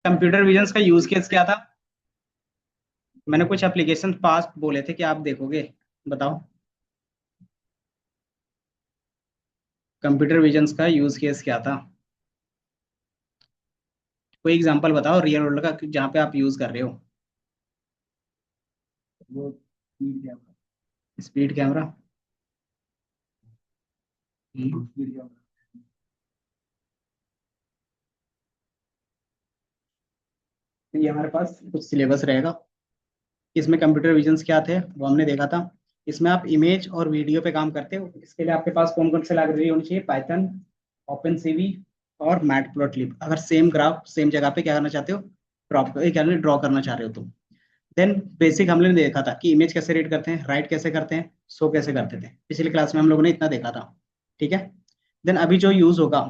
Computer vision का use case क्या था? मैंने कुछ एप्लीकेशन पास्ट बोले थे कि आप देखोगे, बताओ। कंप्यूटर विजन का यूज केस क्या था? कोई एग्जांपल बताओ रियल वर्ल्ड का जहाँ पे आप यूज कर रहे हो। वो स्पीड कैमरा। ये हमारे पास कुछ सिलेबस रहेगा। इसमें कंप्यूटर विजन्स क्या थे वो हमने देखा था। इसमें आप इमेज और वीडियो पे काम करते हो, इसके लिए आपके पास कौन कौन से लाइब्रेरी होनी चाहिए? पाइथन, ओपन सीवी और मैटप्लॉटलिब। अगर सेम ग्राफ सेम जगह पे क्या करना चाहते हो, ड्रॉ करना चाह रहे हो तुम। देन बेसिक हमने देखा था कि इमेज कैसे रीड करते हैं, राइट कैसे करते हैं, शो कैसे करते थे। पिछली क्लास में हम लोगों ने इतना देखा था। ठीक है। देन अभी जो यूज होगा,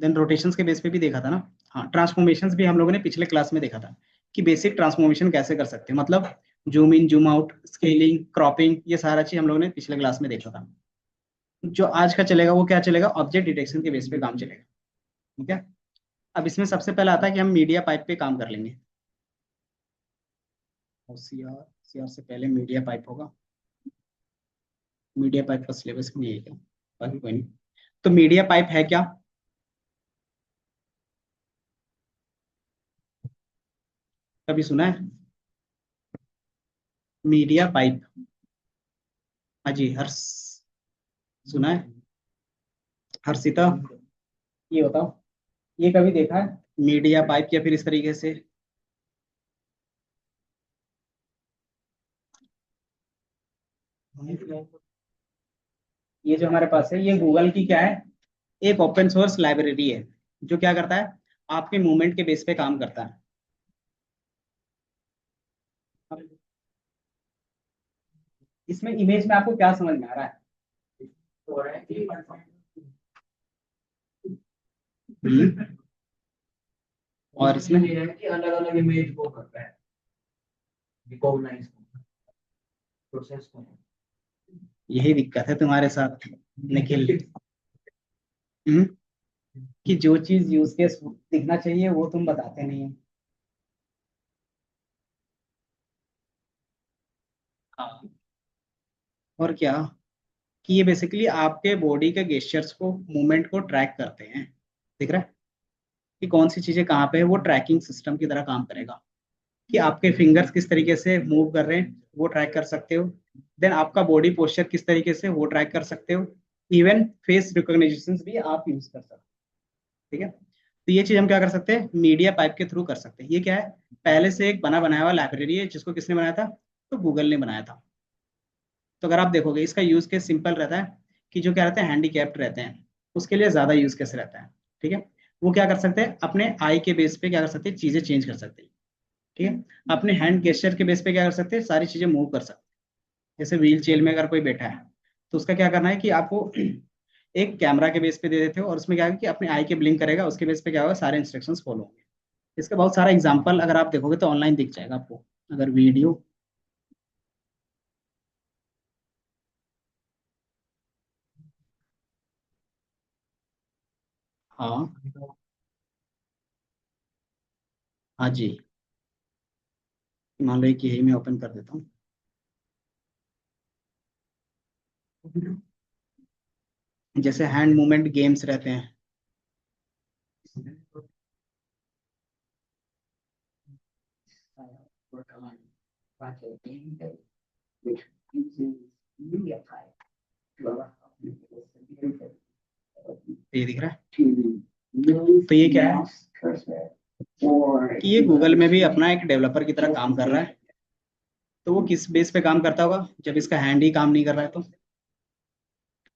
देन रोटेशंस के बेस पे भी देखा था ना। हाँ, ट्रांसफॉर्मेशंस भी हम लोगों ने पिछले क्लास में देखा था कि बेसिक ट्रांसफॉर्मेशन कैसे कर सकते हैं, मतलब zoom in zoom out, scaling, cropping, ये सारा चीज हम लोगों ने पिछले क्लास में देखा था। जो आज का चलेगा वो क्या चलेगा, ऑब्जेक्ट डिटेक्शन के बेस पे काम चलेगा। ठीक है। अब इसमें सबसे पहला आता है कि हम मीडिया पाइप पे काम कर लेंगे। और सीआर से पहले मीडिया पाइप होगा। मीडिया पाइप का सिलेबस नहीं है क्या? बाकी कोई नहीं। तो मीडिया पाइप है क्या? कभी सुना है मीडिया पाइप? हाँ जी, हर्ष, सुना है? हर्षिता, ये बताओ, ये कभी देखा है मीडिया पाइप या फिर इस तरीके से? ये जो हमारे पास है ये गूगल की क्या है, एक ओपन सोर्स लाइब्रेरी है। जो क्या करता है, आपके मूवमेंट के बेस पे काम करता है। अब इसमें इमेज में आपको क्या समझ में आ रहा है? हम्म, और इसमें ये है कि अलग अलग इमेज को करता है, रिकॉग्नाइज प्रोसेस को। यही दिक्कत है तुम्हारे साथ निखिल। हम्म, कि जो चीज यूज केस दिखना चाहिए वो तुम बताते नहीं हो। हाँ, और क्या, कि ये बेसिकली आपके बॉडी के गेस्चर्स को, मूवमेंट को ट्रैक करते हैं। दिख रहा है कि कौन सी चीजें कहाँ पे है, वो ट्रैकिंग सिस्टम की तरह काम करेगा। कि आपके फिंगर्स किस तरीके से मूव कर रहे हैं वो ट्रैक कर सकते हो। देन आपका बॉडी पोस्चर किस तरीके से, वो ट्रैक कर सकते हो। इवन फेस रिकॉग्निशन भी आप यूज कर सकते हो। ठीक है। तो ये चीज हम क्या कर सकते हैं, मीडिया पाइप के थ्रू कर सकते हैं। ये क्या है, पहले से एक बना बनाया हुआ लाइब्रेरी है जिसको किसने बनाया था, तो गूगल ने बनाया था। तो अगर आप देखोगे इसका यूज केस सिंपल रहता है कि जो क्या रहते हैं, हैंडीकैप्ड रहते हैं, उसके लिए ज्यादा यूज केस रहता है। ठीक है। वो क्या कर सकते हैं, अपने आई के बेस पे क्या कर सकते हैं, चीजें चेंज कर सकते हैं। ठीक है। अपने हैंड गेस्चर के बेस पे क्या कर सकते हैं, सारी चीजें मूव कर सकते हैं। जैसे व्हील चेयर में अगर कोई बैठा है तो उसका क्या करना है कि आपको एक कैमरा के बेस पे दे देते हो, और उसमें क्या है कि अपने आई के ब्लिंक करेगा, उसके बेस पे क्या होगा, सारे इंस्ट्रक्शंस फॉलो होंगे। इसका बहुत सारा एग्जांपल अगर आप देखोगे तो ऑनलाइन दिख जाएगा आपको, अगर वीडियो। हाँ, हाँ जी, मान लो एक यही मैं ओपन कर देता हूँ। जैसे हैंड मूवमेंट गेम्स रहते हैं। ये दिख रहा है, तो ये क्या है कि ये गूगल में भी अपना एक डेवलपर की तरह काम कर रहा है। तो वो किस बेस पे काम करता होगा, जब इसका हैंड ही काम नहीं कर रहा है तो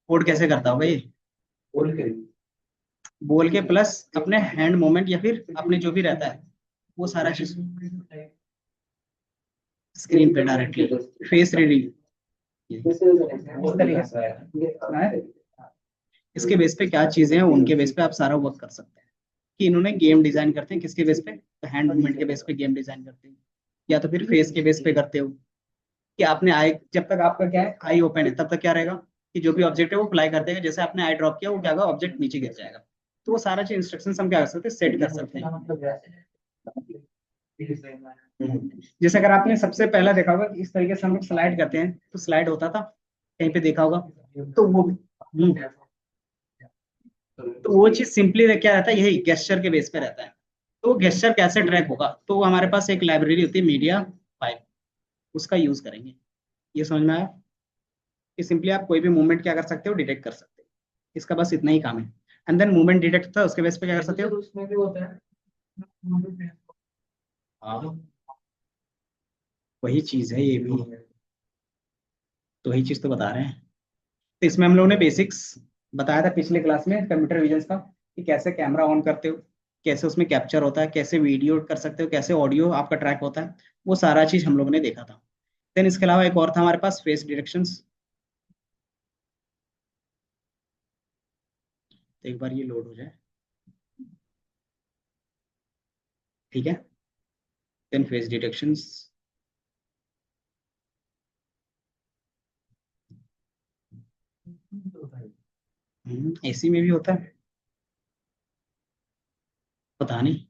कोड कैसे करता होगा ये? बोल के बोल के प्लस अपने हैंड मूवमेंट या फिर अपने जो भी रहता है वो सारा चीज स्क्रीन पे डायरेक्टली फेस रीडिंग इस तरीके से है। इसके बेस पे क्या चीजें हैं, उनके बेस पे आप सारा वर्क कर सकते हैं। कि इन्होंने गेम डिजाइन करते हैं किसके बेस पे, तो हैंड मूवमेंट के बेस पे गेम डिजाइन करते हैं, या तो फिर फेस के बेस पे करते हो। कि आपने आई, जब तक आपका क्या है आई ओपन है तब तक क्या रहेगा कि जो भी ऑब्जेक्ट है वो फ्लाई करते हैं, जैसे आपने आई ड्रॉप किया वो क्या होगा, ऑब्जेक्ट नीचे गिर जाएगा। तो वो सारा चीज इंस्ट्रक्शन हम क्या कर सकते हैं, सेट कर सकते हैं। जैसे अगर आपने सबसे पहला देखा होगा इस तरीके से हम लोग स्लाइड करते हैं तो स्लाइड होता था, कहीं पे देखा होगा, तो वो भी तो वो चीज सिंपली क्या रहता है, यही गेस्चर के बेस पे रहता है। तो वो गेस्चर कैसे ट्रैक होगा, तो वो हमारे पास एक लाइब्रेरी होती है मीडिया पाइप, उसका यूज करेंगे। ये समझ में आया कि सिंपली आप कोई भी मूवमेंट क्या कर सकते हो, डिटेक्ट कर सकते हो। इसका बस इतना ही काम है। एंड देन मूवमेंट डिटेक्ट था, उसके बेस पे क्या कर सकते हो। उसमें भी होता है। हाँ, वही चीज है ये भी, तो वही चीज तो बता रहे हैं। तो इसमें हम लोगों ने बेसिक्स बताया था पिछले क्लास में कंप्यूटर विजन का, कि कैसे कैमरा ऑन करते हो, कैसे उसमें कैप्चर होता है, कैसे वीडियो कर सकते हो, कैसे ऑडियो आपका ट्रैक होता है। वो सारा चीज हम लोगों ने देखा था। देन इसके अलावा एक और था हमारे पास फेस डिटेक्शंस। तो एक बार ये लोड हो जाए, ठीक है। देन फेस डिटेक्शंस, एसी में भी होता है, पता नहीं।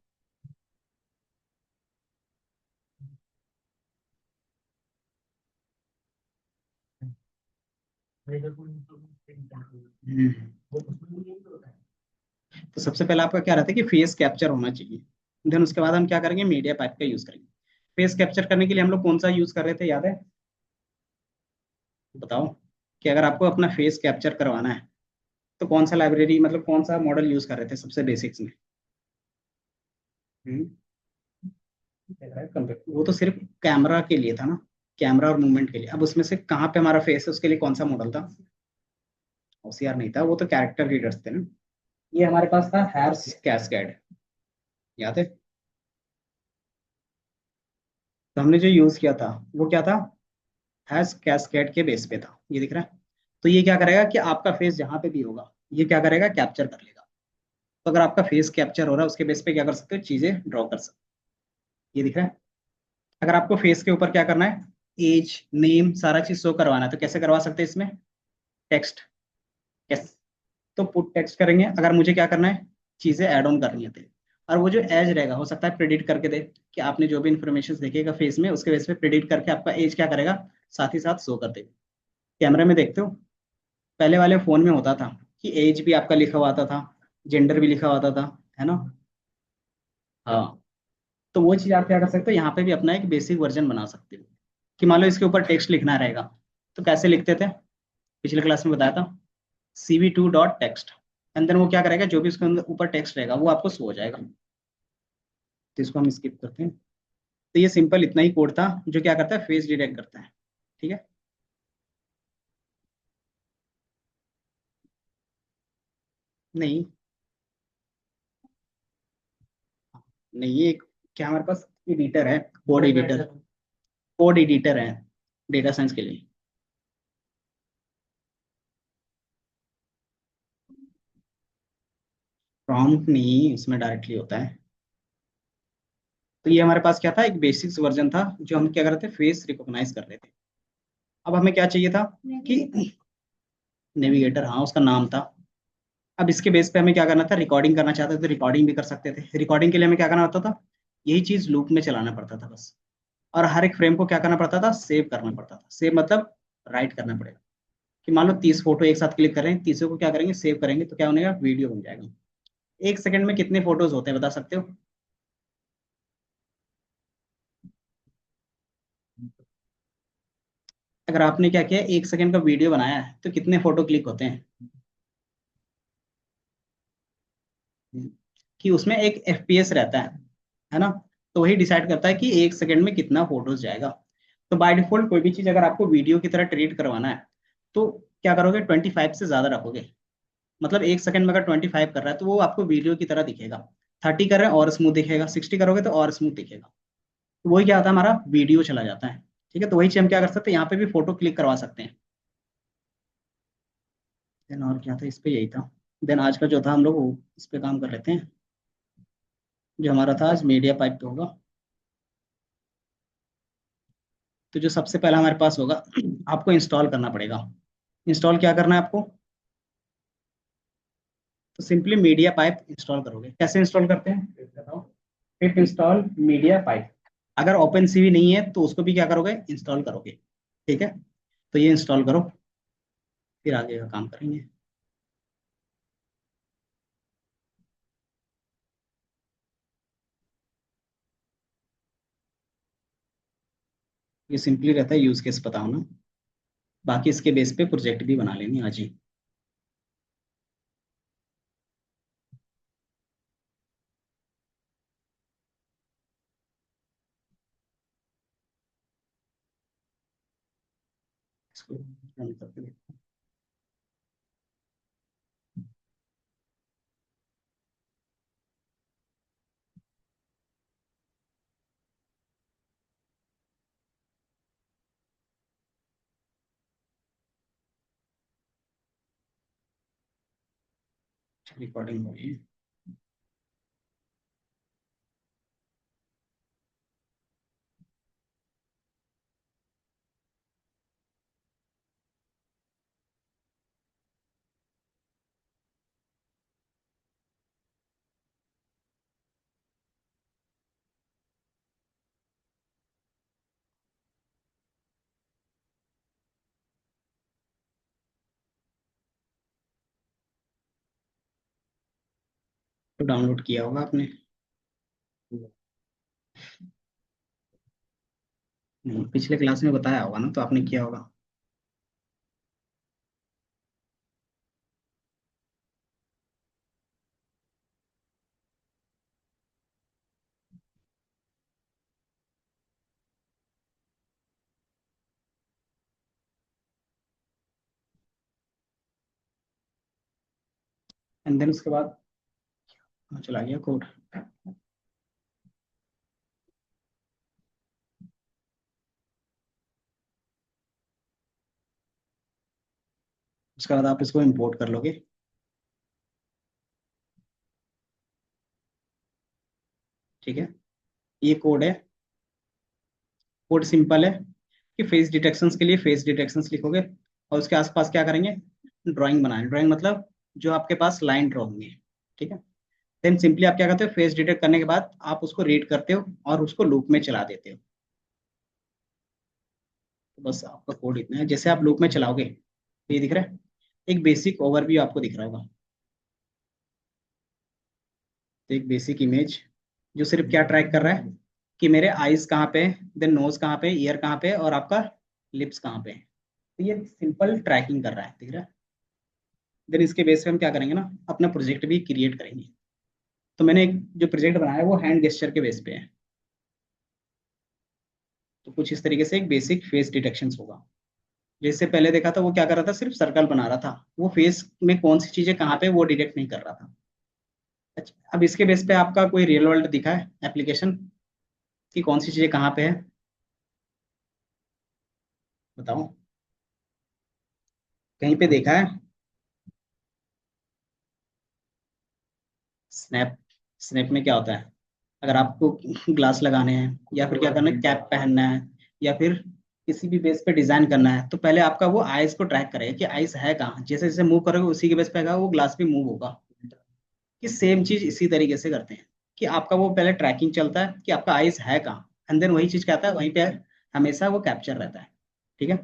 हम्म, तो सबसे पहले आपका क्या रहता है कि फेस कैप्चर होना चाहिए। देन उसके बाद हम क्या करेंगे, मीडिया पाइप का यूज करेंगे। फेस कैप्चर करने के लिए हम लोग कौन सा यूज कर रहे थे, याद है, बताओ। कि अगर आपको अपना फेस कैप्चर करवाना है तो कौन सा लाइब्रेरी, मतलब कौन सा मॉडल यूज कर रहे थे सबसे बेसिक्स में। हम्म, कंप्यूटर वो तो सिर्फ कैमरा के लिए था ना, कैमरा और मूवमेंट के लिए। अब उसमें से कहाँ पे हमारा फेस है, उसके लिए कौन सा मॉडल था। ओसीआर नहीं था, वो तो कैरेक्टर रीडर्स थे ना। ये हमारे पास था हैर्स कैस्केड, याद है। तो हमने जो यूज किया था वो क्या था, हैश कैस्केड के बेस पे था, ये दिख रहा है। तो ये क्या करेगा कि आपका फेस जहां पे भी होगा ये क्या करेगा, कैप्चर कर लेगा। तो अगर आपका फेस कैप्चर हो रहा है उसके बेस पे क्या कर सकते हो, चीजें ड्रॉ कर सकते हो, ये दिख रहा है। अगर आपको फेस के ऊपर क्या करना है, एज नेम सारा चीज शो करवाना है, तो कैसे करवा सकते हैं इसमें, टेक्स्ट। यस, तो पुट टेक्स्ट करेंगे। अगर मुझे क्या करना है, चीजें ऐड ऑन करनी है तो। और वो जो एज रहेगा हो सकता है प्रेडिक्ट करके दे, कि आपने जो भी इंफॉर्मेशन देखेगा फेस में उसके बेस पे प्रेडिक्ट करके आपका एज क्या करेगा, साथ ही साथ शो कर देगा। कैमरे में देखते हो, पहले वाले फोन में होता था कि एज भी आपका लिखा हुआ आता था, जेंडर भी लिखा हुआ आता था, है ना। हाँ, तो वो चीज आप क्या कर सकते हो, यहाँ पे भी अपना एक बेसिक वर्जन बना सकते हो। कि मान लो इसके ऊपर टेक्स्ट लिखना रहेगा, तो कैसे लिखते थे, पिछले क्लास में बताया था, cv2.text। एंड देन वो क्या करेगा, जो भी उसके अंदर ऊपर टेक्स्ट रहेगा वो आपको शो हो जाएगा। तो इसको हम स्किप करते हैं। तो ये सिंपल इतना ही कोड था जो क्या करता है, फेस डिटेक्ट करता है, ठीक है। नहीं, नहीं ये क्या हमारे पास एडिटर है, कोड एडिटर, कोड एडिटर है डेटा साइंस के लिए। प्रॉम्प्ट नहीं, उसमें डायरेक्टली होता है। तो ये हमारे पास क्या था, एक बेसिक्स वर्जन था जो हम क्या कर रहे थे, फेस रिकॉग्नाइज कर रहे थे। अब हमें क्या चाहिए था कि नेविगेटर, हाँ उसका नाम था। अब इसके बेस पे हमें क्या करना था, रिकॉर्डिंग करना चाहते थे तो रिकॉर्डिंग भी कर सकते थे। रिकॉर्डिंग के लिए हमें क्या करना होता था, यही चीज लूप में चलाना पड़ता था बस। और हर एक फ्रेम को क्या करना पड़ता था, सेव करना पड़ता था। सेव मतलब राइट करना पड़ेगा। कि मान लो 30 फोटो एक साथ क्लिक कर रहे हैं, 30 को क्या करेंगे, सेव करेंगे, तो क्या बनेगा, वीडियो बन जाएगा। एक सेकंड में कितने फोटोज होते हैं बता सकते हो। अगर आपने क्या किया, एक सेकंड का वीडियो बनाया है तो कितने फोटो क्लिक होते हैं। कि उसमें एक एफपीएस रहता है ना। तो वही डिसाइड करता है कि एक सेकंड में कितना फोटोज जाएगा। तो बाय डिफॉल्ट कोई भी चीज अगर आपको वीडियो की तरह ट्रीट करवाना है तो क्या करोगे, 25 से ज्यादा रखोगे। मतलब एक सेकंड में अगर 25 कर रहा है तो वो आपको वीडियो की तरह दिखेगा। 30 कर रहे हैं और स्मूथ दिखेगा, 60 करोगे तो और स्मूथ दिखेगा। तो वही क्या आता है, हमारा वीडियो चला जाता है। ठीक है, तो वही चीज हम क्या कर सकते हैं, यहाँ पे भी फोटो क्लिक करवा सकते हैं। देन और क्या था इस पे, यही था। देन आज का जो था हम लोग वो इस पे काम कर लेते हैं, जो हमारा था आज मीडिया पाइप पे होगा। तो जो सबसे पहला हमारे पास होगा, आपको इंस्टॉल करना पड़ेगा। इंस्टॉल क्या करना है आपको, तो सिंपली मीडिया पाइप इंस्टॉल करोगे। कैसे इंस्टॉल करते हैं बताओ, पिप इंस्टॉल मीडिया पाइप। अगर ओपन सीवी नहीं है तो उसको भी क्या करोगे, इंस्टॉल करोगे। ठीक है, तो ये इंस्टॉल करो, फिर आगे का काम करेंगे। ये सिंपली रहता है, यूज केस पता होना, बाकी इसके बेस पे प्रोजेक्ट भी बना लेंगे आज ही। इसको रन करके देखो। रिकॉर्डिंग हो रही है। तो डाउनलोड किया होगा आपने। पिछले क्लास में बताया होगा ना, तो आपने किया होगा। एंड देन उसके बाद चला गया कोड। उसके बाद आप इसको इंपोर्ट कर लोगे। ठीक है, ये कोड है। कोड सिंपल है कि फेस डिटेक्शंस के लिए फेस डिटेक्शंस लिखोगे, और उसके आसपास क्या करेंगे, ड्राइंग बनाए। ड्राइंग मतलब जो आपके पास लाइन ड्रॉ होंगे। ठीक है, देन सिंपली आप क्या करते हो, फेस डिटेक्ट करने के बाद आप उसको रीड करते हो और उसको लूप में चला देते हो। तो बस आपका कोड इतना है। जैसे आप लूप में चलाओगे तो ये दिख रहा है, एक बेसिक ओवरव्यू आपको दिख रहा होगा। तो एक बेसिक इमेज जो सिर्फ क्या ट्रैक कर रहा है कि मेरे आईज कहाँ पे है, देन नोज कहाँ पे, ईयर कहाँ पे है, और आपका लिप्स कहाँ पे है। तो ये सिंपल ट्रैकिंग कर रहा है, दिख रहा है। देन इसके बेस पे हम क्या करेंगे ना, अपना प्रोजेक्ट भी क्रिएट करेंगे। तो मैंने एक जो प्रोजेक्ट बनाया है वो हैंड गेस्चर के बेस पे है। तो कुछ इस तरीके से एक बेसिक फेस डिटेक्शन होगा। जैसे पहले देखा था, वो क्या कर रहा था, सिर्फ सर्कल बना रहा था, वो फेस में कौन सी चीजें कहाँ पे वो डिटेक्ट नहीं कर रहा था। अच्छा, अब इसके बेस पे आपका कोई रियल वर्ल्ड दिखा है एप्लीकेशन कि कौन सी चीजें कहाँ पे है, बताओ। कहीं पे देखा है? स्नैप। स्नैप में क्या होता है, अगर आपको ग्लास लगाने हैं, या फिर क्या करना है, कैप पहनना है, या फिर किसी भी बेस पे डिजाइन करना है, तो पहले आपका वो आइस को ट्रैक करेगा कि आइस है कहाँ। जैसे जैसे मूव करोगे उसी के बेस पे वो ग्लास भी मूव होगा। कि सेम चीज इसी तरीके से करते हैं कि आपका वो पहले ट्रैकिंग चलता है कि आपका आइस है कहाँ, एंड देन वही चीज क्या आता है वहीं पे हमेशा वो कैप्चर रहता है। ठीक है,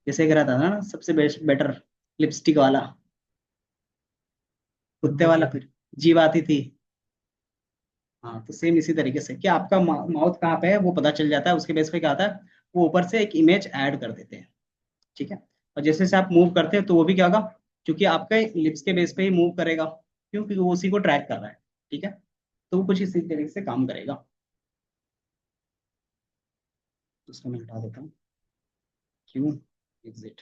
जैसे कि रहता था ना सबसे बेस्ट बेटर, लिपस्टिक वाला, कुत्ते वाला, फिर जीव आती थी। हाँ, तो सेम इसी तरीके से कि आपका माउथ कहाँ पे है वो पता चल जाता है। उसके बेस पे क्या आता है, वो ऊपर से एक इमेज ऐड कर देते हैं। ठीक है, और जैसे जैसे आप मूव करते हैं तो वो भी क्या होगा, क्योंकि आपके लिप्स के बेस पे ही मूव करेगा, क्योंकि वो उसी को ट्रैक कर रहा है। ठीक है, तो वो कुछ इसी तरीके से काम करेगा। तो उसको मैं हटा देता हूँ। क्यों, एग्जिट।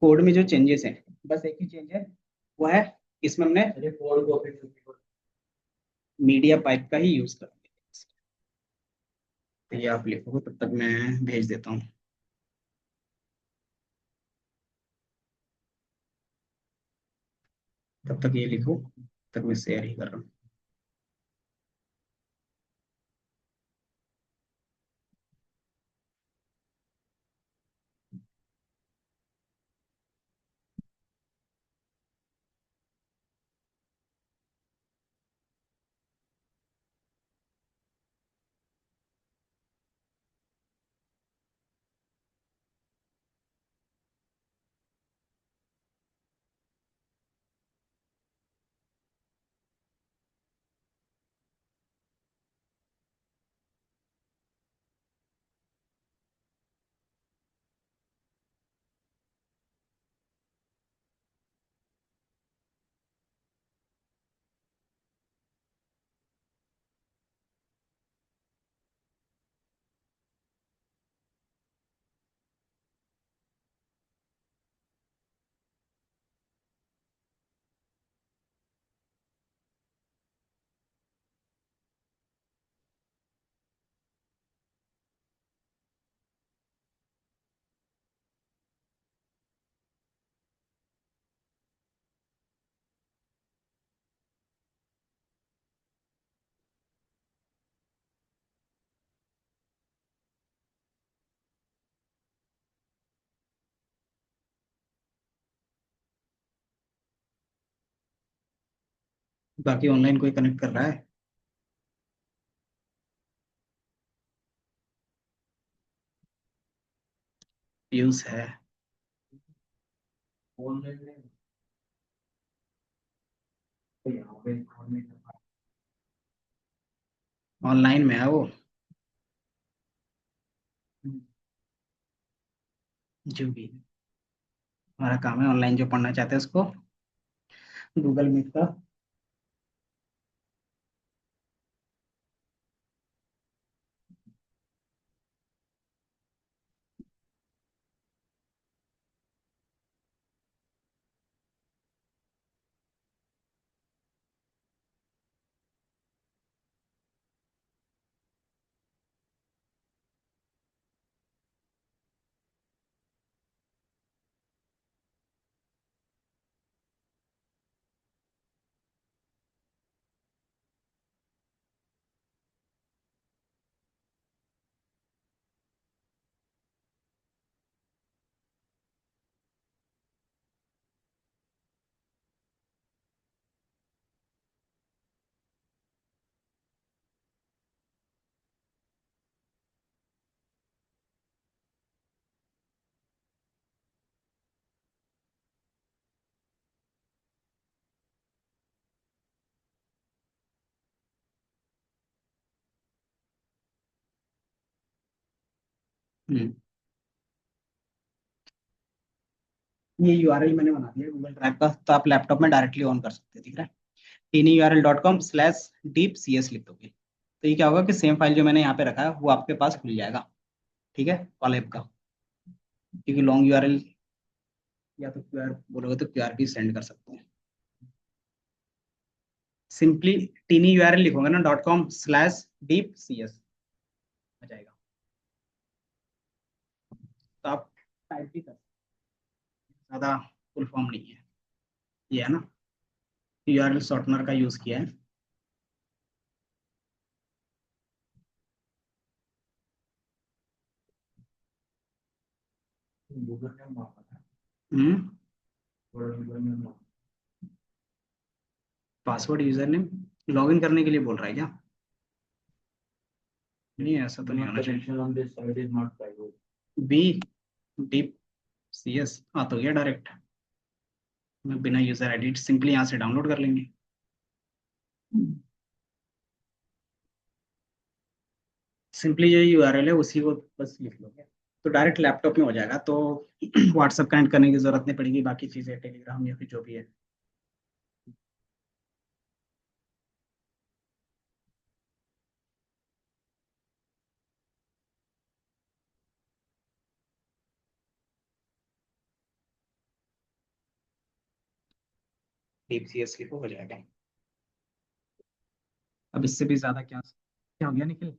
कोड में जो चेंजेस हैं, बस एक ही चेंज है, वो है इसमें हमने अरे कोड कॉपी। मीडिया पाइप का ही यूज करेंगे। तो ये आप लिखोगे, तब तक मैं भेज देता हूँ। तब तक ये लिखो, तब मैं शेयर ही कर रहा हूँ। बाकी ऑनलाइन कोई कनेक्ट कर रहा है? यूज है। ऑनलाइन में तो यहाँ पे ऑनलाइन ऑनलाइन में है वो। जो भी हमारा काम है, ऑनलाइन जो पढ़ना चाहते हैं उसको गूगल मीट का। हम्म, ये यूआरएल मैंने बना दिया गूगल ड्राइव का, तो आप लैपटॉप में डायरेक्टली ऑन कर सकते हैं, दिख रहा है? tinyurl.com/deepcs लिख दोगे तो ये क्या होगा कि सेम फाइल जो मैंने यहाँ पे रखा है वो आपके पास खुल जाएगा। ठीक है, कॉलेब का। क्योंकि लॉन्ग यूआरएल या तो क्यूआर बोलोगे तो क्यूआर भी सेंड कर सकते हैं। सिंपली टीनी यूआरएल लिखोगे ना .com/deepcs आ जाएगा। तो आप टाइप भी कर सकते हैं, ज्यादा फुल फॉर्म नहीं है। ये है ना, यूआरएल शॉर्टनर का यूज किया है। गूगल में मांगा था। हम्म। गूगल में मांगा। पासवर्ड यूजर नेम लॉगिन करने के लिए बोल रहा है क्या? नहीं, ऐसा तो नहीं Not होना चाहिए। connection on this site is not private. B deep C S हाँ तो गया डायरेक्ट। बिना यूजर आईडी सिंपली यहाँ से डाउनलोड कर लेंगे। सिंपली जो यूआरएल है उसी को बस लिख लोगे तो डायरेक्ट लैपटॉप में हो जाएगा। तो व्हाट्सएप कनेक्ट करने की जरूरत नहीं पड़ेगी, बाकी चीजें टेलीग्राम या फिर जो भी है। डीप सी एस लिखो हो जाएगा। अब इससे भी ज्यादा क्या क्या हो गया निखिल?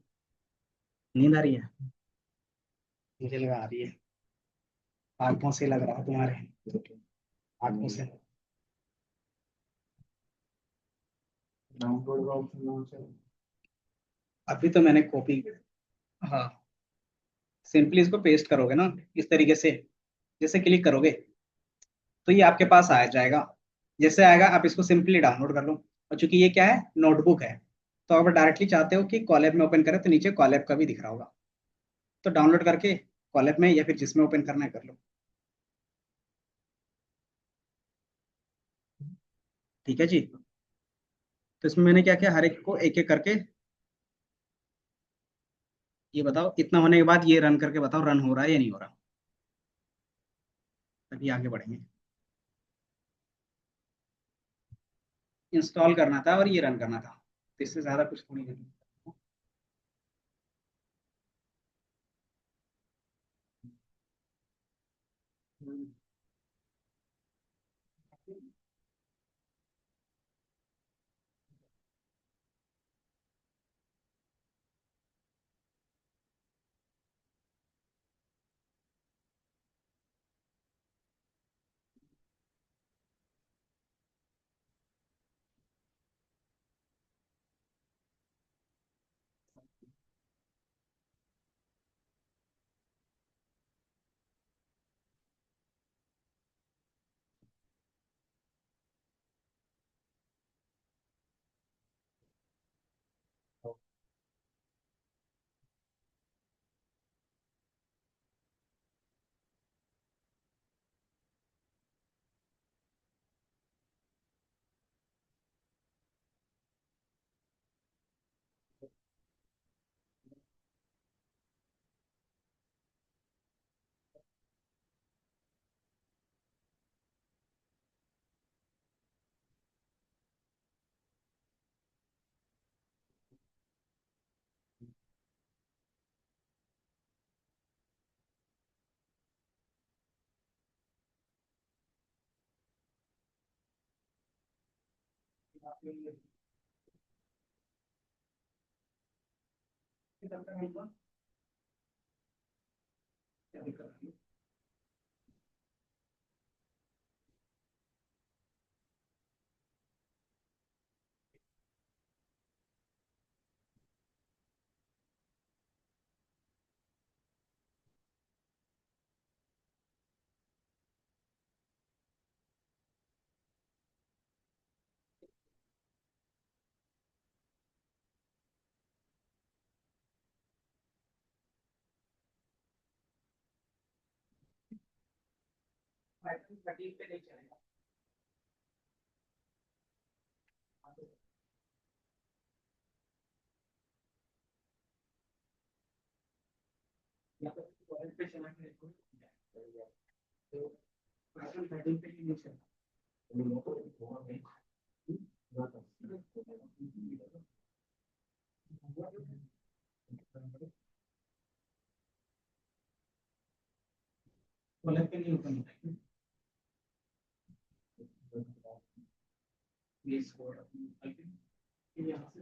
नींद आ रही है? मुझे लगा आ रही है। आंखों से लग रहा है तुम्हारे, आंखों से। डाउनलोड का ऑप्शन कौन सा है? अभी तो मैंने कॉपी। हाँ, सिंपली इसको पेस्ट करोगे ना इस तरीके से, जैसे क्लिक करोगे तो ये आपके पास आ जाएगा। जैसे आएगा आप इसको सिंपली डाउनलोड कर लो। और चूंकि ये क्या है, नोटबुक है, तो अगर डायरेक्टली चाहते हो कि कॉलेब में ओपन करें तो नीचे कॉलेब का भी दिख रहा होगा। तो डाउनलोड करके कॉलेब में या फिर जिसमें ओपन करना है कर लो। ठीक है जी। तो इसमें मैंने क्या किया, हर एक को एक एक करके ये बताओ, इतना होने के बाद ये रन करके बताओ रन हो रहा है या नहीं हो रहा, तभी आगे बढ़ेंगे। इंस्टॉल करना था और ये रन करना था, तो इससे ज्यादा कुछ थोड़ी नहीं। क्या दिक्कत है? पाइथन 13 पे नहीं चलेगा। या तो कॉलेज पे चला के देखो, तो पाइथन 13 पे ही नहीं चलेगा। कॉलेज पे नहीं ओपन होता है। ये स्कोर आई थिंक यहाँ से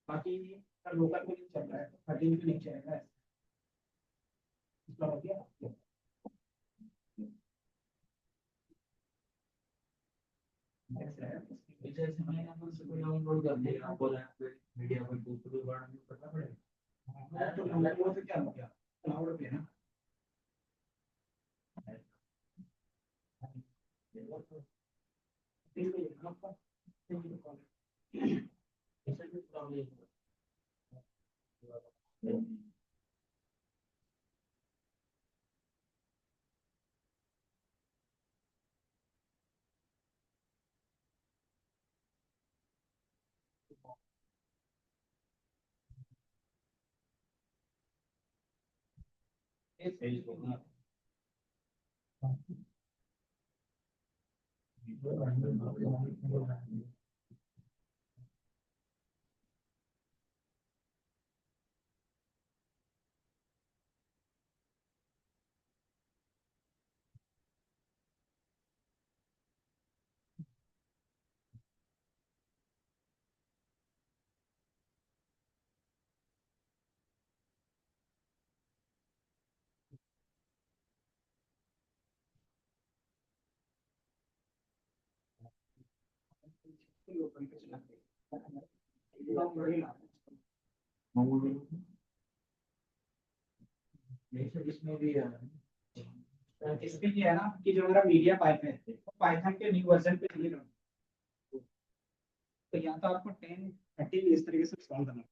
बाकी लोकल में नहीं चल रहा है, 13 पे नहीं चलेगा। इसका हो गया। जैसे मैंने अपन से कोई डाउनलोड कर लिया आपको मीडिया पर दूसरे बार में पता पड़ेगा। तो वो तो क्या हो गया, क्लाउड पे ना। ऐसा भी प्रॉब्लम है। इसमें भी इसमें ये है ना कि जो मेरा मीडिया पाइप है पाइथन के न्यू वर्जन पे नहीं रहा। तो या तो आपको 10 13 इस तरीके से इंस्टॉल करना।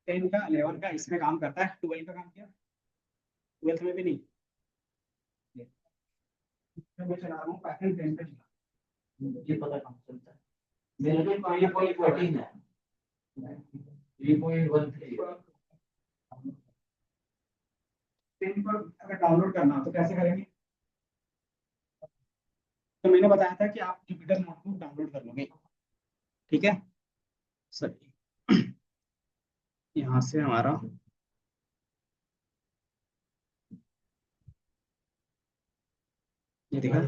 10 का 11 का इसमें काम करता है, 12 का काम किया, 12 में भी नहीं। मैं चला रहा हूँ पाइथन 10 पे चला। ये पता कहाँ चलता है। मेरे में 3.14 है, 3.13। 10 पर अगर डाउनलोड करना हो तो कैसे करेंगे? तो मैंने बताया था कि आप जुपिटर नोटबुक डाउनलोड कर लोगे, ठीक है सर। यहाँ से हमारा ये देखा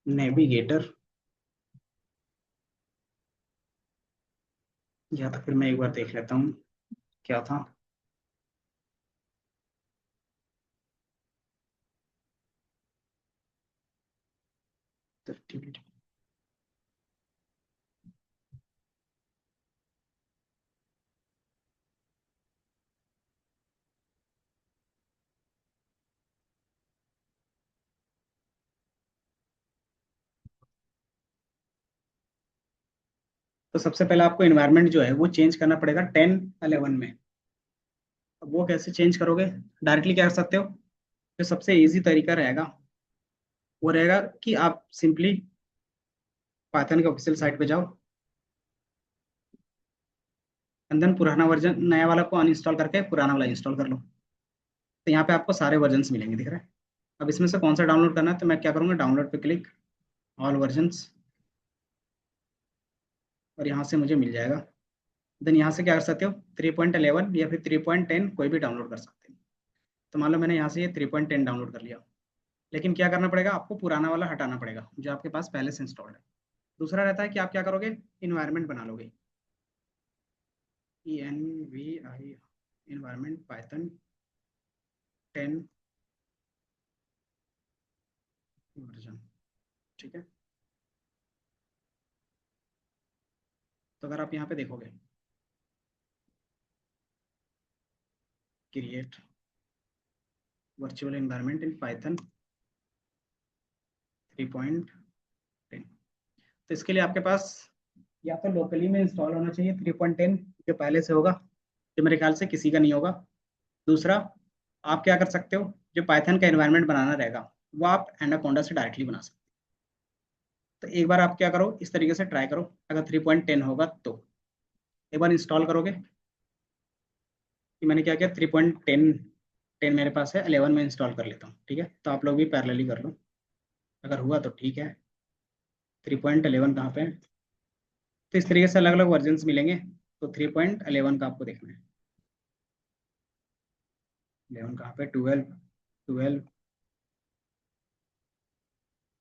नेविगेटर, या तो फिर मैं एक बार देख लेता हूँ क्या था। तो सबसे पहले आपको एनवायरनमेंट जो है वो चेंज करना पड़ेगा 10 11 में। अब वो कैसे चेंज करोगे? डायरेक्टली क्या कर सकते हो, जो सबसे इजी तरीका रहेगा वो रहेगा कि आप सिंपली पाइथन के ऑफिशियल साइट पे जाओ, एंड देन पुराना वर्जन नया वाला को अनइंस्टॉल करके पुराना वाला इंस्टॉल कर लो। तो यहाँ पे आपको सारे वर्जन्स मिलेंगे, दिख रहा है। अब इसमें से कौन सा डाउनलोड करना है, तो मैं क्या करूँगा, डाउनलोड पे क्लिक, ऑल वर्जन्स, और यहाँ से मुझे मिल जाएगा। देन यहाँ से क्या कर सकते हो, 3.11 या फिर 3.10 कोई भी डाउनलोड कर सकते हो। तो मान लो मैंने यहाँ से ये 3.10 डाउनलोड कर लिया, लेकिन क्या करना पड़ेगा, आपको पुराना वाला हटाना पड़ेगा जो आपके पास पहले से इंस्टॉल्ड है। दूसरा रहता है कि आप क्या करोगे, इन्वायरमेंट बना लोगे, ENVI, इन्वायरमेंट पाइथन 10 वर्जन, ठीक है। तो अगर आप यहाँ पे देखोगे, create virtual environment in Python 3.10, तो इसके लिए आपके पास या तो लोकली में इंस्टॉल होना चाहिए 3.10 जो पहले से होगा, जो मेरे ख्याल से किसी का नहीं होगा। दूसरा, आप क्या कर सकते हो, जो पाइथन का एनवायरनमेंट बनाना रहेगा वो आप एनाकोंडा से डायरेक्टली बना सकते हो। तो एक बार आप क्या करो, इस तरीके से ट्राई करो, अगर 3.10 होगा तो एक बार इंस्टॉल करोगे। कि मैंने क्या किया, 3.10 मेरे पास है, 11 में इंस्टॉल कर लेता हूँ, ठीक है। तो आप लोग भी पैरेलली कर लो, अगर हुआ तो ठीक है। 3.11 कहाँ पे है, तो इस तरीके से अलग अलग वर्जन्स मिलेंगे। तो 3.11 का आपको देखना है, 11 कहाँ पे, 12,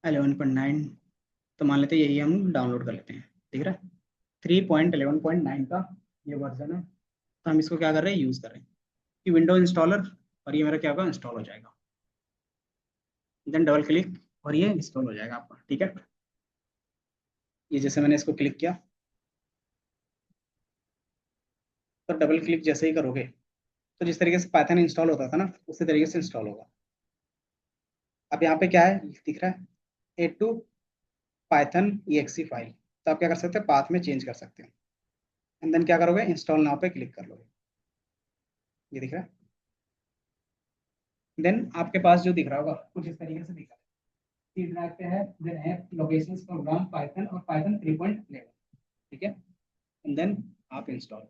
11.9, तो मान लेते हैं यही हम डाउनलोड कर लेते हैं, ठीक है। 3.11.9 का ये वर्जन है, तो हम इसको क्या कर रहे हैं, यूज़ कर रहे हैं कि विंडो इंस्टॉलर, और ये मेरा क्या होगा, इंस्टॉल हो जाएगा। देन डबल क्लिक और ये इंस्टॉल हो जाएगा आपका, ठीक है। ये जैसे मैंने इसको क्लिक किया, तो डबल क्लिक जैसे ही करोगे तो जिस तरीके से पाइथन इंस्टॉल होता था ना उसी तरीके से इंस्टॉल होगा। अब यहाँ पे क्या है दिख रहा है, A2 पाइथन exe फाइल, तो आप क्या कर सकते हो, पाथ में चेंज कर सकते हो। एंड देन क्या करोगे, इंस्टॉल नाउ पे क्लिक कर लोगे, ये दिख रहा है। देन आपके पास जो दिख रहा होगा कुछ इस तरीके से दिख रहा है, सी ड्राइव पे है, then app locations program Python और पाइथन 3.11, ठीक है। एंड देन आप इंस्टॉल,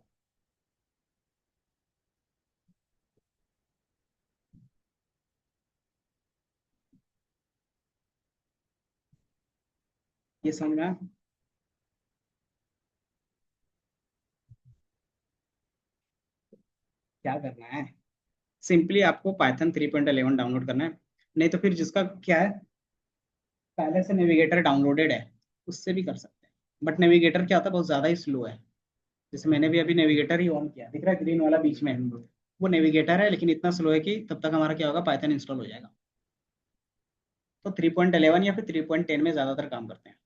ये समझ में आया? क्या करना है, सिंपली आपको पाइथन 3.11 डाउनलोड करना है। नहीं तो फिर जिसका क्या है, पहले से नेविगेटर डाउनलोडेड है उससे भी कर सकते हैं, बट नेविगेटर क्या होता है, बहुत ज़्यादा ही स्लो है। जैसे मैंने भी अभी नेविगेटर ही ऑन किया, दिख रहा है ग्रीन वाला बीच में, वो नेविगेटर है लेकिन इतना स्लो है कि तब तक हमारा क्या होगा, पाइथन इंस्टॉल हो जाएगा। तो 3.11 या फिर 3.10 में ज़्यादातर काम करते हैं।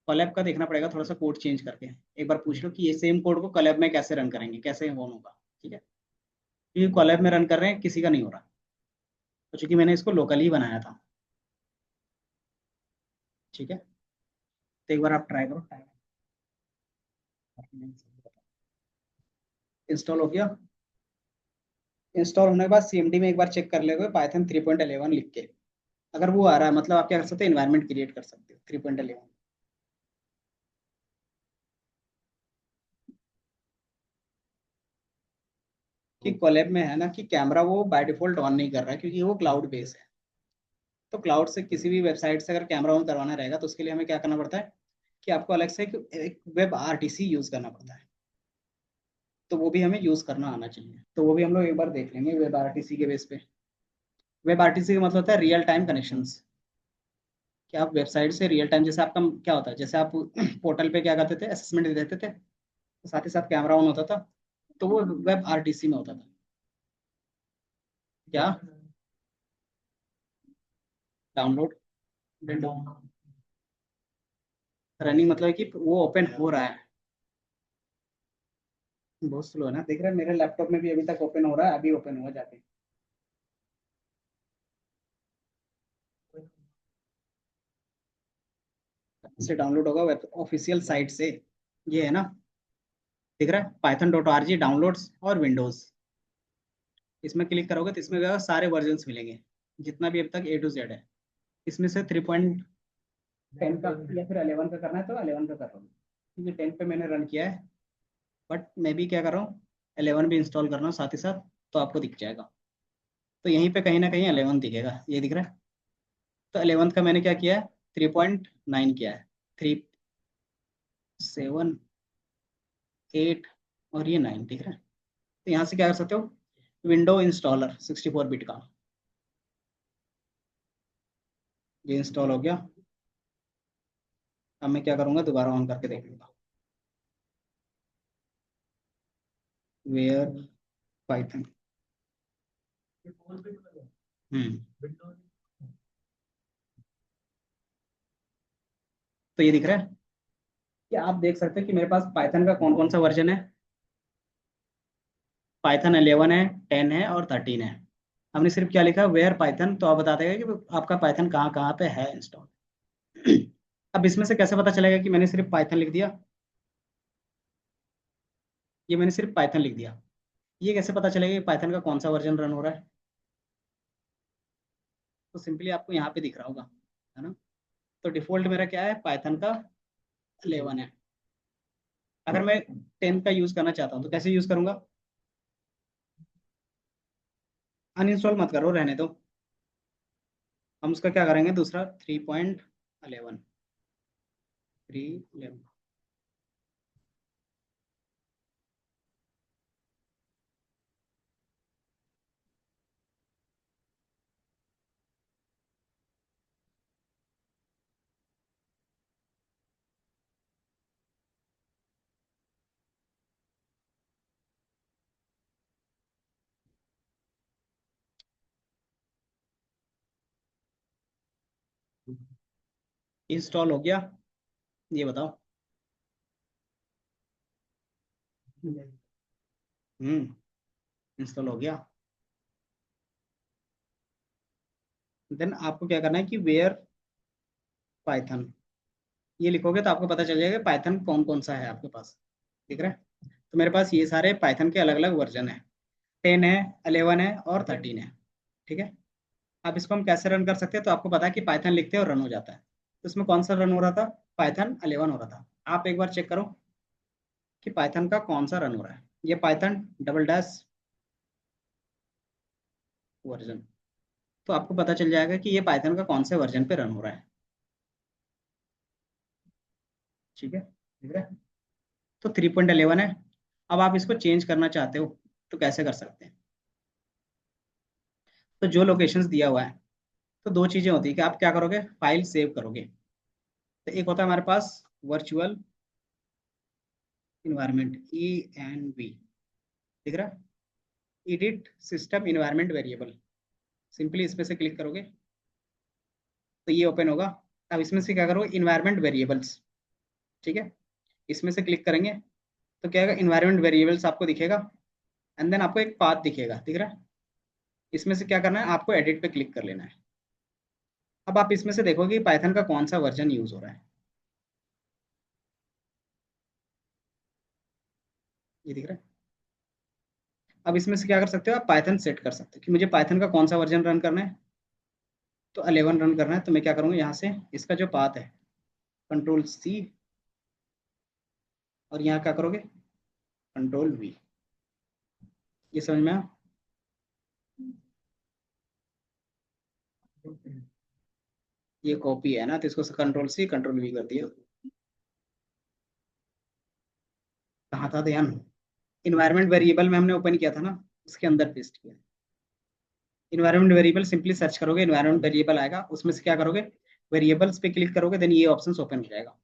कोलैब का देखना पड़ेगा, थोड़ा सा कोड चेंज करके एक बार पूछ लो कि ये सेम कोड को कोलैब में कैसे रन करेंगे, कैसे ऑन होगा, ठीक है। क्योंकि कोलैब में रन कर रहे हैं, किसी का नहीं हो रहा, तो चूंकि मैंने इसको लोकली ही बनाया था, ठीक है। तो एक बार आप ट्राई करो, इंस्टॉल हो गया। इंस्टॉल होने के बाद CMD में एक बार चेक कर लेंगे पाइथन 3.11 लिख के, अगर वो आ रहा है मतलब आप क्या कर सकते हैं, इन्वायरमेंट क्रिएट कर सकते हो 3.11। कि कोलैब में है ना कि कैमरा वो बाय डिफॉल्ट ऑन नहीं कर रहा है क्योंकि वो क्लाउड बेस है। तो क्लाउड से किसी भी वेबसाइट से अगर कैमरा ऑन करवाना रहेगा तो उसके लिए हमें क्या करना पड़ता है कि आपको अलग से एक वेब RTC यूज करना पड़ता है। तो वो भी हमें यूज करना आना चाहिए, तो वो भी हम लोग एक बार देख लेंगे वेब RTC के बेस पे। वेब RTC का मतलब होता है रियल टाइम कनेक्शंस, कि आप वेबसाइट से रियल टाइम, जैसे आपका क्या होता है, जैसे आप पोर्टल पे क्या करते थे, असेसमेंट देते थे, तो साथ ही साथ कैमरा ऑन होता था, तो वो वेब RTC में होता था। क्या, डाउनलोड, विंडो रनिंग मतलब है कि वो ओपन हो रहा है। बहुत स्लो है ना, देख रहे हैं मेरे लैपटॉप में भी अभी तक ओपन हो रहा है, अभी ओपन हुआ जाके। से डाउनलोड होगा वेब ऑफिशियल साइट से, ये है ना, दिख रहा है python.org डाउनलोड्स और विंडोज। इसमें क्लिक करोगे तो इसमें क्या होगा, सारे वर्जन्स मिलेंगे, जितना भी अब तक A to Z है। इसमें से 3.10 का या फिर 11 का करना है तो 11 का कर रहा हूँ, क्योंकि 10 पे मैंने रन किया है। बट मैं भी क्या कर रहा हूँ, 11 भी इंस्टॉल कर रहा हूँ साथ ही साथ, तो आपको दिख जाएगा। तो यहीं पे कहीं ना कहीं 11 दिखेगा, ये दिख रहा है। तो 11 का मैंने क्या किया है, 3.9 किया है। 3, 7, 8 और ये 9 दिख रहा है। तो यहाँ से क्या कर सकते हो, विंडो इंस्टॉलर 64 बिट का, ये इंस्टॉल हो गया। अब मैं क्या करूँगा, दोबारा ऑन करके देख लूँगा। Where python. हम्म। तो ये दिख रहा है कि आप देख सकते हैं कि मेरे पास पाइथन का कौन कौन सा वर्जन है। पाइथन 11 है, 10 है और 13 है। हमने सिर्फ क्या लिखा, वेयर पाइथन, तो आप बता देगा कि आपका पाइथन कहाँ कहाँ पे है इंस्टॉल। अब इसमें से कैसे पता चलेगा कि मैंने सिर्फ पाइथन लिख दिया, ये मैंने सिर्फ पाइथन लिख दिया, ये कैसे पता चलेगा कि पाइथन का कौन सा वर्जन रन हो रहा है। तो सिंपली आपको यहाँ पे दिख रहा होगा, है ना। तो डिफॉल्ट मेरा क्या है, पाइथन का 11 है। अगर मैं 10 का यूज करना चाहता हूँ तो कैसे यूज करूंगा, अनइंस्टॉल मत करो, रहने दो। हम उसका क्या करेंगे, दूसरा 3.11, 3.11। इंस्टॉल हो गया, ये बताओ। हम्म, इंस्टॉल हो गया। देन आपको क्या करना है कि वेयर पाइथन, ये लिखोगे तो आपको पता चल जाएगा पाइथन कौन कौन सा है आपके पास, दिख रहा है। तो मेरे पास ये सारे पाइथन के अलग अलग वर्जन है, 10 है, 11 है और 13 है। ठीक है। अब इसको हम कैसे रन कर सकते हैं, तो आपको पता है कि पाइथन लिखते हैं और रन हो जाता है। तो इसमें कौन सा रन हो रहा था, पाइथन 11 हो रहा था। आप एक बार चेक करो कि पाइथन का कौन सा रन हो रहा है, ये पाइथन डबल डैश वर्जन। तो आपको पता चल जाएगा कि ये पाइथन का कौन से वर्जन पे रन हो रहा है। ठीक है, ठीक है। तो 3.11 है। अब आप इसको चेंज करना चाहते हो तो कैसे कर सकते हैं, तो जो लोकेशंस दिया हुआ है, तो दो चीजें होती है कि आप क्या करोगे, फाइल सेव करोगे। तो एक होता है हमारे पास वर्चुअल इन्वायरमेंट, ENV, दिख रहा है, edit system environment variable. Simply इसमें से क्लिक करोगे तो ये ओपन होगा। अब इसमें से क्या करोगे, इन्वायरमेंट वेरिएबल्स। ठीक है, इसमें से क्लिक करेंगे तो क्या होगा, इन्वायरमेंट वेरिएबल्स आपको दिखेगा। एंड देन आपको एक पाथ दिखेगा, दिख रहा है। इसमें से क्या करना है, आपको एडिट पे क्लिक कर लेना है। अब आप इसमें से देखोगे पाइथन का कौन सा वर्जन यूज हो रहा है, ये दिख रहा है। अब इसमें से क्या कर सकते हो, आप पाइथन सेट कर सकते हो कि मुझे पाइथन का कौन सा वर्जन रन करना है। तो 11 रन करना है, तो मैं क्या करूँगा, यहाँ से इसका जो पाथ है, Ctrl+C, और यहाँ क्या करोगे, Ctrl+V। ये समझ में आया? ये कॉपी है ना, तो इसको Ctrl+C Ctrl+V कर दिया। कहाँ था ध्यान, इन्वायरमेंट वेरिएबल में हमने ओपन किया था ना, उसके अंदर पेस्ट किया। इन्वायरमेंट वेरिएबल सिंपली सर्च करोगे, इन्वायरमेंट वेरिएबल आएगा, उसमें से क्या करोगे, वेरिएबल्स पे क्लिक करोगे, देन ये ऑप्शन ओपन हो जाएगा।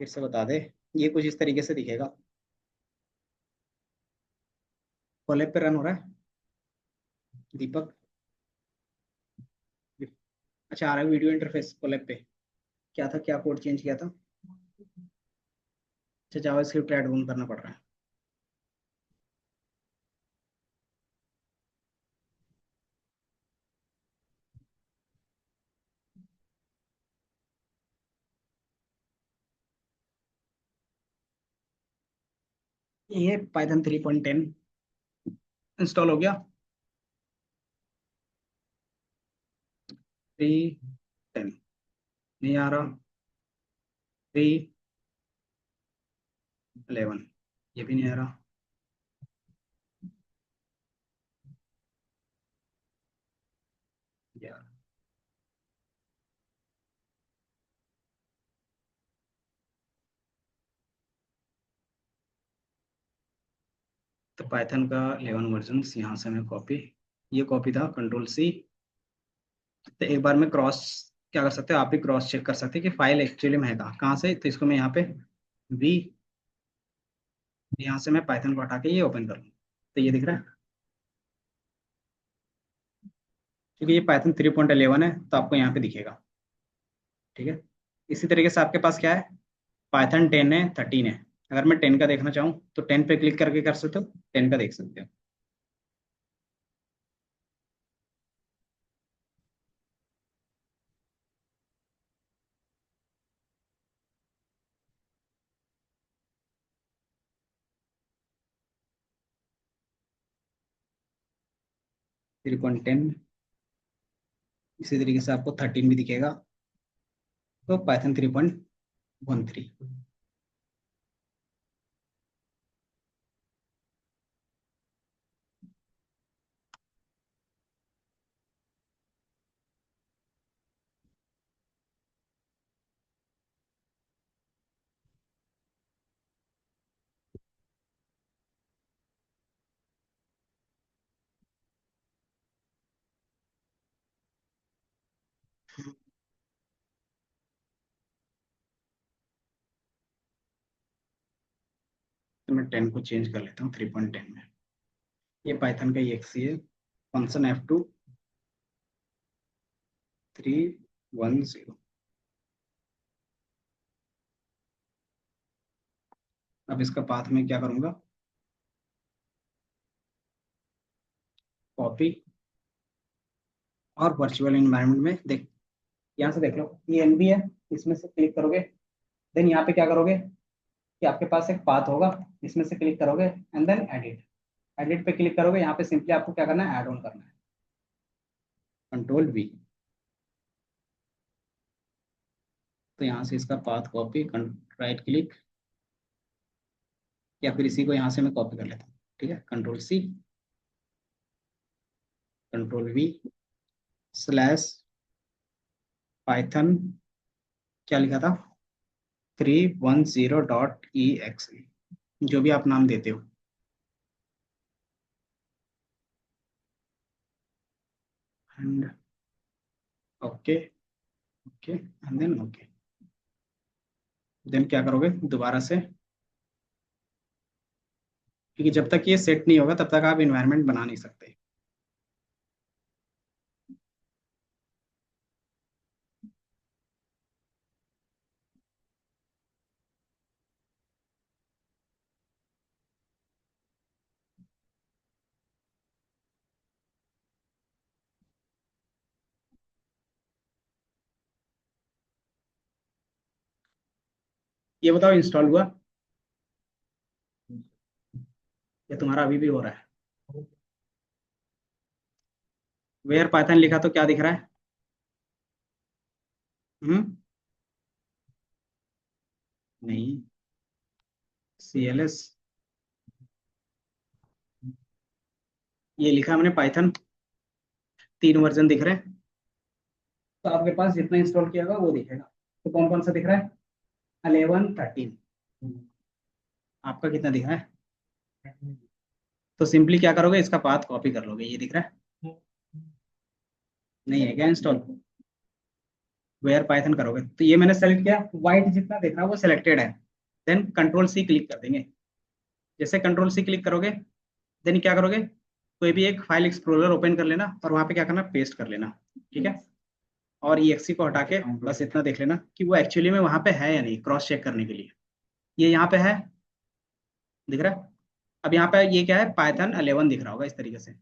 फिर से बता दे, ये कुछ इस तरीके से दिखेगा। कोलैब पे रन हो रहा है, दीपक। अच्छा, आ रहा है वीडियो इंटरफेस कोलैब पे। क्या था, क्या कोड चेंज किया था। अच्छा, जावास्क्रिप्ट ऐड ऑन करना पड़ रहा है। ये पाइथन 3.10 इंस्टॉल हो गया। 3.10 नहीं आ रहा। 3.11 ये भी नहीं आ रहा यार। तो पाइथन का 11 वर्जन यहाँ से मैं कॉपी, ये कॉपी था, कंट्रोल C। तो एक बार मैं क्रॉस क्या कर सकते हो, आप भी क्रॉस चेक कर सकते हैं कि फाइल एक्चुअली में है कहाँ से। तो इसको मैं यहाँ पे वी, यहाँ से मैं पाइथन को हटा के ये ओपन करूँ तो ये दिख रहा है। क्योंकि ये पाइथन 3.11 है तो आपको यहाँ पे दिखेगा। ठीक है। इसी तरीके से आपके पास क्या है, पाइथन 10 है, 13 है। अगर मैं 10 का देखना चाहूँ तो 10 पे क्लिक करके कर सकते हो, 10 का देख सकते हो। 3.10, इसी तरीके से आपको 13 भी दिखेगा। तो पाइथन 3.13। तो मैं 10 को चेंज कर लेता हूँ 3.10 में। ये पाइथन का EXE है, फंक्शन F2 310। अब इसका पाथ में क्या करूँगा, कॉपी, और वर्चुअल इन्वायरमेंट में देख, यहाँ से देख लो ये NV है, इसमें से क्लिक करोगे। देन यहाँ पे क्या करोगे कि आपके पास एक पाथ होगा, इसमें से क्लिक करोगे एंड देन एडिट। एडिट पे क्लिक करोगे, यहाँ पे सिंपली आपको क्या करना है, ऐड ऑन करना है, कंट्रोल V। तो यहाँ से इसका पाथ कॉपी, राइट क्लिक, या फिर इसी को यहाँ से मैं कॉपी कर लेता हूँ। ठीक है, control C, control V, slash Python, क्या लिखा था, 310.exe, जो भी आप नाम देते हो। And okay, okay and then okay. Then क्या करोगे दोबारा से, क्योंकि जब तक ये सेट नहीं होगा तब तक आप इन्वायरमेंट बना नहीं सकते। ये बताओ इंस्टॉल हुआ या तुम्हारा अभी भी हो रहा है। वेयर पाइथन लिखा तो क्या दिख रहा है। हम्म, नहीं, CLS, ये लिखा है मैंने पाइथन, 3 वर्जन दिख रहे हैं। तो आपके पास जितना इंस्टॉल किया होगा वो दिखेगा। तो कौन कौन सा दिख रहा है, 11, 13। आपका कितना दिख रहा है। तो सिंपली क्या करोगे, इसका पाथ कॉपी कर लोगे, ये दिख रहा है, नहीं है क्या इंस्टॉल, वेयर पाइथन करोगे तो ये मैंने सेलेक्ट किया, व्हाइट जितना दिख रहा है वो सिलेक्टेड है। देन कंट्रोल C क्लिक कर देंगे। जैसे कंट्रोल C क्लिक करोगे, देन क्या करोगे, कोई भी एक फाइल एक्सप्लोरर ओपन कर लेना और वहां पे क्या करना, पेस्ट कर लेना। ठीक है। और EXE को हटा के बस इतना देख लेना कि वो एक्चुअली में वहां पे है या नहीं, क्रॉस चेक करने के लिए। ये यहाँ पे है, दिख रहा है। अब यहाँ पे ये क्या है, पाइथन 11 दिख रहा होगा इस तरीके से।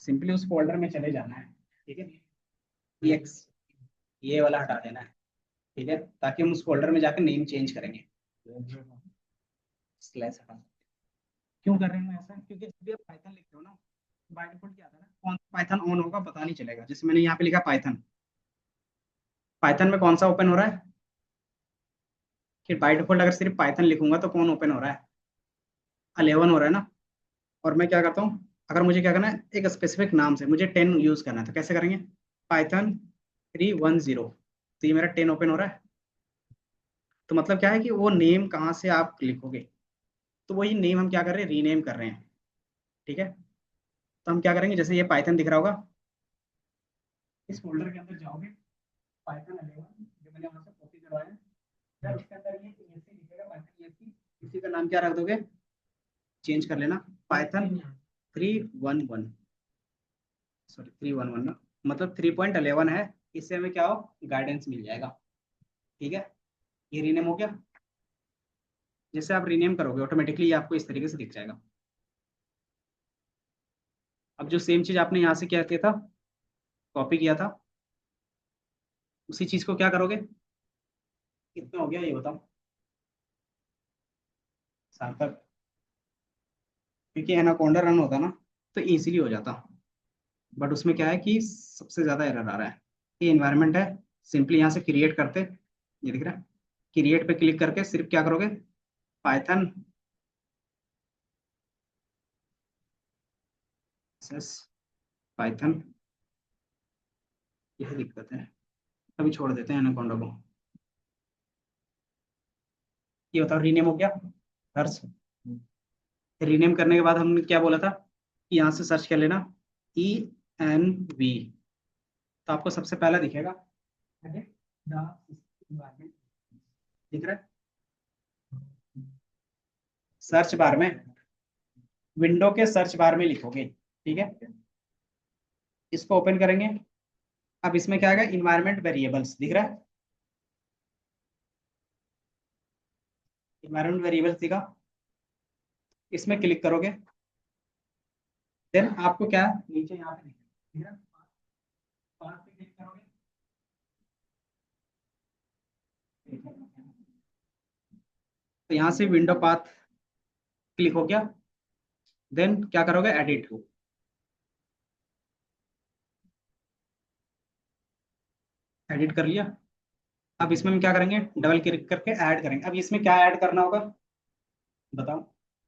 सिंपली उस फोल्डर में चले जाना है। ठीक है, EX, ये वाला हटा देना है। ठीक है, ताकि हम उस फोल्डर में जाकर नेम चेंज करेंगे। स्लैश हटा। क्यों कर रहे हैं ऐसा? क्योंकि जब भी आप पाइथन लिखते हो ना, बाय डिफॉल्ट क्या आता है ना, कौन सा पाइथन ऑन होगा पता नहीं चलेगा। जैसे मैंने यहाँ पे लिखा पाइथन, पाइथन में कौन सा ओपन हो रहा है? कि बाय डिफॉल्ट अगर सिर्फ पाइथन लिखूंगा तो कौन ओपन हो रहा है? 11 हो रहा है ना। और मैं क्या करता हूँ, अगर मुझे क्या करना है, एक स्पेसिफिक नाम से मुझे 10 यूज करना है, तो कैसे करेंगे? पाइथन 310, तो ये मेरा 10 ओपन हो रहा है। तो मतलब क्या है कि वो नेम कहाँ से आप लिखोगे, तो वही नेम हम क्या कर रहे हैं, रीनेम कर रहे हैं। ठीक है। तो हम क्या करेंगे, जैसे ये पाइथन दिख रहा होगा, इस फोल्डर के अंदर जाओगे, पाइथन 11 जो मैंने वहां से कॉपी करवाया है, फिर उसके अंदर ये ESC लिखेगा, पाइथन ESC। इसी का नाम क्या रख दोगे, चेंज कर लेना, पाइथन 311, सॉरी 311 ना, मतलब 3.11 है। इससे हमें क्या हो, गाइडेंस मिल जाएगा। ठीक है। ये रीनेम हो गया। जैसे आप रीनेम करोगे ऑटोमेटिकली ये आपको इस तरीके से दिख जाएगा। अब जो सेम चीज आपने यहाँ से क्या किया था, कॉपी किया था, उसी चीज को क्या करोगे, कितना हो गया ये बताओ सार्थक? क्योंकि एनाकोंडा रन होता ना तो इजीली हो जाता, बट उसमें क्या है कि सबसे ज्यादा एरर आ रहा है। ये इन्वायरमेंट है, सिंपली यहाँ से क्रिएट करते, ये दिख रहा है, क्रिएट पे क्लिक करके सिर्फ क्या करोगे, पाइथन एस पाइथन, यही दिक्कत है। अभी छोड़ देते हैं एनाकोंडा को। ये बताओ रीनेम हो गया, सर्च। रीनेम करने के बाद हमने क्या बोला था कि यहाँ से सर्च कर लेना ENV, तो आपको सबसे पहला दिखेगा, दिख रहा है सर्च बार में, विंडो के सर्च बार में लिखोगे। ठीक है। इसको ओपन करेंगे। अब इसमें क्या आएगा, इन्वायरमेंट वेरिएबल्स दिख रहा है, इन्वायरमेंट वेरिएबल्स दिखा, इसमें क्लिक करोगे, देन आपको क्या नीचे यहाँ पे दिख रहा है, पाथ पे क्लिक करोगे, तो यहाँ से विंडो पाथ क्लिक हो गया। देन क्या करोगे, एडिट को, एडिट कर लिया। अब इसमें हम क्या करेंगे, डबल क्लिक करके ऐड करेंगे। अब इसमें क्या ऐड करना होगा बताओ,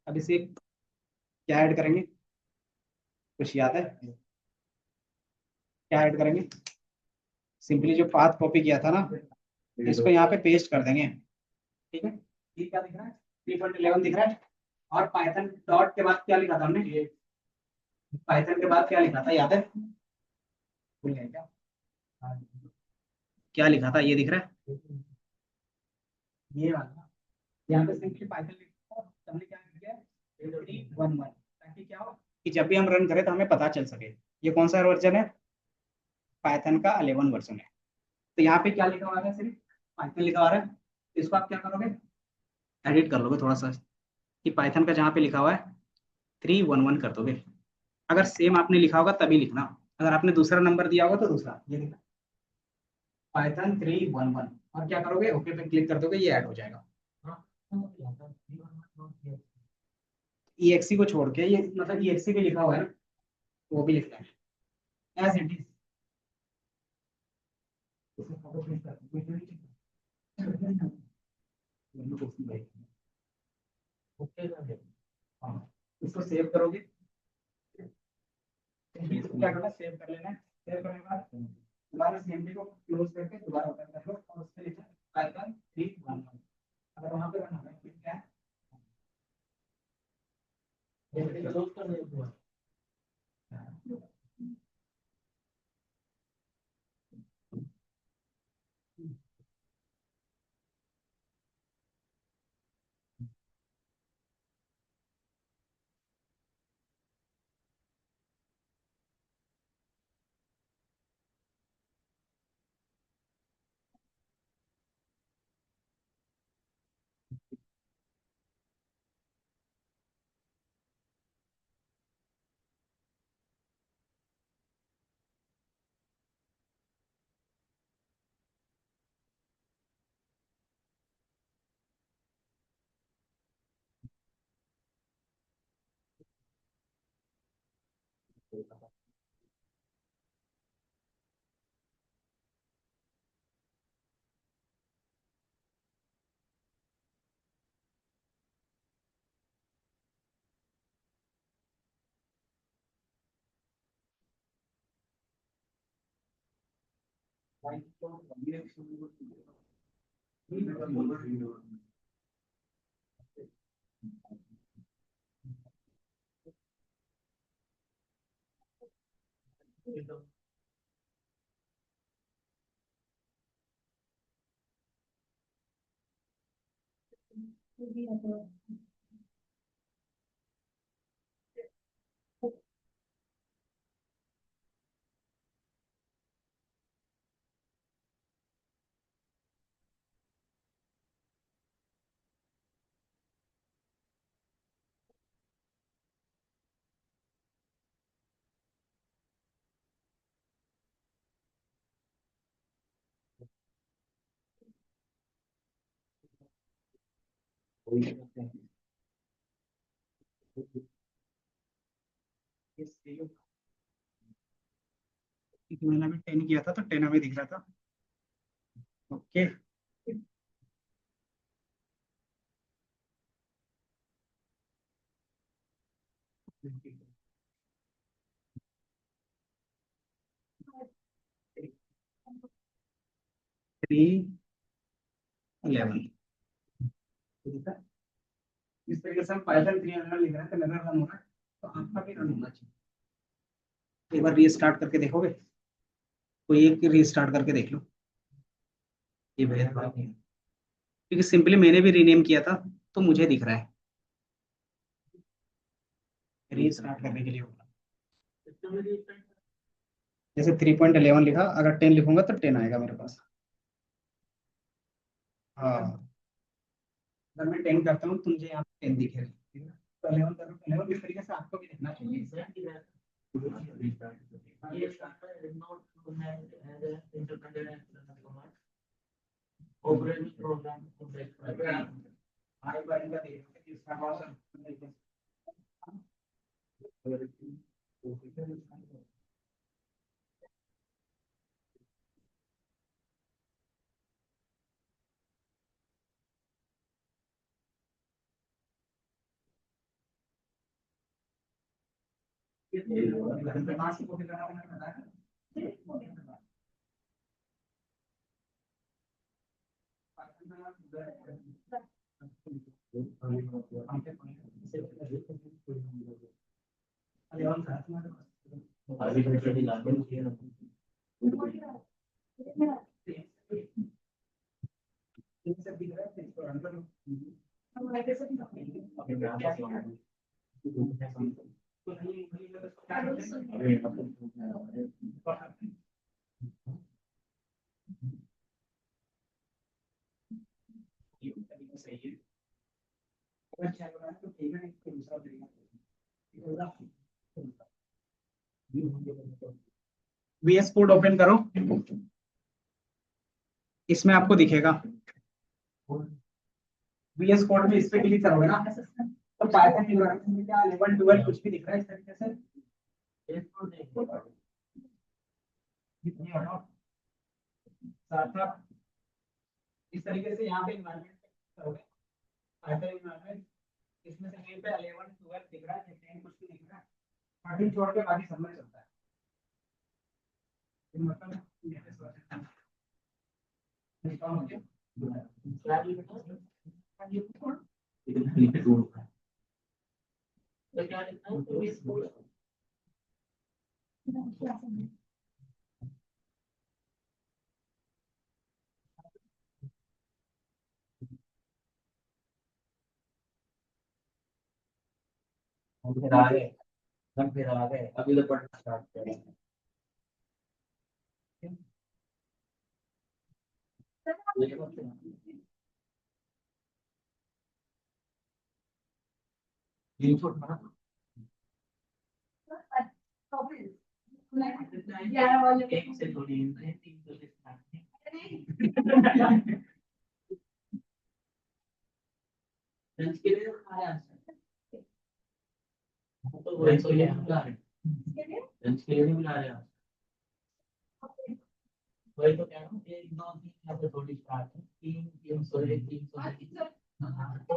अब इसे क्या ऐड करेंगे, कुछ याद है? क्या ऐड करेंगे, सिंपली जो पाथ कॉपी किया था ना, इसको यहाँ पे पेस्ट कर देंगे। ठीक है। ये क्या दिख रहा है, 3.11 दिख रहा है। और पाइथन डॉट के बाद क्या लिखा था हमने, पाइथन के बाद क्या लिखा था याद है, भूल गए क्या? क्या लिखा था, ये दिख रहा है, ये वाला। यहाँ पे सिंपली पाइथन लिखो, हमने क्या किया है, 311, ताकि क्या हो कि जब भी हम रन करें तो हमें पता चल सके ये कौन सा वर्जन है, पाइथन का 11 वर्जन है। तो यहाँ पे क्या लिखा हुआ है, सिर्फ पाइथन लिखा हुआ है। इसको आप क्या करोगे, एडिट कर लोगे थोड़ा सा, कि पाइथन का जहाँ पे लिखा हुआ है 311 कर दोगे। अगर सेम आपने लिखा होगा तभी लिखना, अगर आपने दूसरा नंबर दिया होगा तो दूसरा, ये लिखना पाइथन 311, और क्या करोगे, ओके पे क्लिक कर दोगे, ये ऐड हो जाएगा। EXE को छोड़ के, ये मतलब EXE भी लिखा हुआ है ना, वो भी लिखना है एज इट इज। हाँ, इसको सेव करोगे, इसको क्या करना, सेव कर लेना है। सेव करने के बाद दोबारा CMD को क्लोज करके दोबारा ओपन कर लो, और उस पे लिखना पाइथन 311। अगर वहां पे रन हो रहा है क्या है, क्लोज कर दो। मैंने अभी 10 किया था तो 10 हमें दिख रहा था। ओके। थ्री 11। इस तरीके से हम पाइथन 300 लिख रहे हैं तो मेरा रन हो रहा है, तो आपका भी रन होना चाहिए। एक बार रीस्टार्ट करके देखोगे? कोई एक रीस्टार्ट करके देख लो। ये भेदभाव नहीं है, क्योंकि सिंपली मैंने भी रीनेम किया था तो मुझे दिख रहा है। रीस्टार्ट करने के लिए होगा, जैसे 3.11 लिखा, अगर 10 लिखूंगा तो 10 आएगा मेरे पास। हाँ, अगर मैं 10 करता हूँ तो मुझे यहाँ पे 10 दिखेगा, ठीक है? तो 11 करो, 11 इस तरीके से आपको भी दिखना चाहिए। आई बार इनका देखो कि इसका कौन सा। सही है, अगर चल रहा है तो ठीक है, नहीं तो दूसरा तरीका। VS कोड ओपन करो, इसमें आपको दिखेगा। VS कोड में इस पे क्लिक करोगे ना तो पाइथन एनवायरनमेंट में क्या लेवल 12 कुछ भी दिख रहा है इस तरीके से। साथ साथ इस तरीके से यहाँ पे एनवायरनमेंट करोगे, पाइथन एनवायरनमेंट, इसमें से कहीं पे 11 12 दिख रहा है, 10 कुछ भी दिख रहा है, 13 छोड़ के बाकी सब में चलता है। मतलब फिर आ गए, हम फिर आ गए, अभी तो पढ़ना स्टार्ट करेंगे। ये छोड़ एक से थोड़ी तीन से लंच के लिए खाया तो वही तो ये लंच के लिए नहीं बुला रहे आप? वही तो कह रहा हूँ, एक दो तीन यहाँ पे थोड़ी स्टार्ट है, तीन तीन सौ एक, 300। हाँ, तो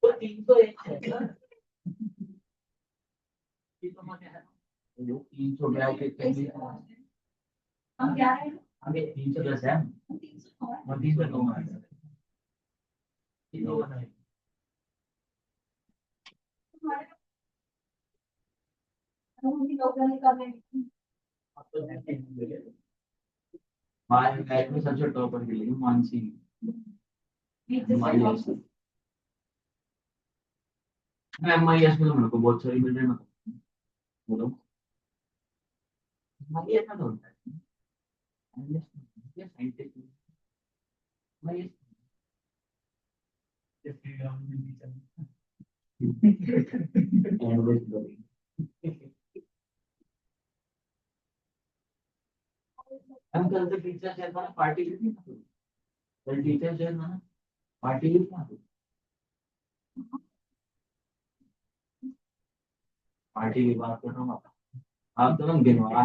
301 है सर। ये तो मैं कह रहा हूँ, जो 300 के लिए हम क्या है, हमें 310 है, और 309 है, ये दो बनाए। अब तो हमारे बैच में सबसे टॉपर के लिए मानसी MIS। MIS में तो मेरे को बहुत सारी मिल रही है, बोलो। MIS में तो होता है, MIS में साइंटिस्ट, MIS हम कल से टीचर से पार्टी की थी, कल टीचर से ना पार्टी की थी, पार्टी की बात कर रहा हूँ। आप तो हम गिनवा,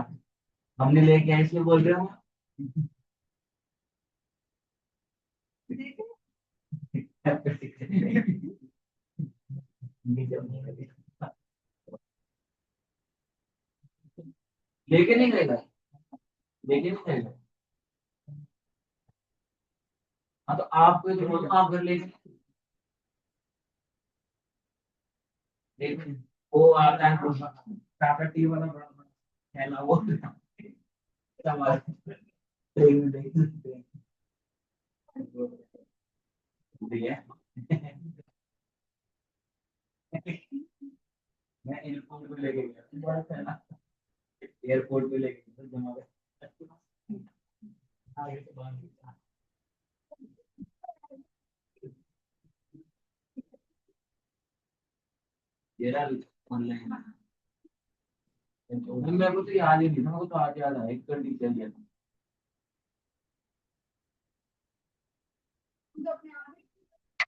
हमने लेके आए इसलिए बोल रहे हो। लेके नहीं गएगा, लेके नहीं गएगा। हाँ तो आपको जो बोलता हूँ, आप घर लेके लेकिन वो आता है टाटा टी वाला बड़ा बड़ा थैला, वो सब ट्रेन में ठीक है। मैं एयरपोर्ट पे लेके गया बड़ा थैला, एयरपोर्ट पे लेके गया जमा कर आगे से बाहर ये रहा ऑनलाइन। मेरे को तो याद ही नहीं था, मेरे को तो आज याद आया, एक तो टीचर लिया था।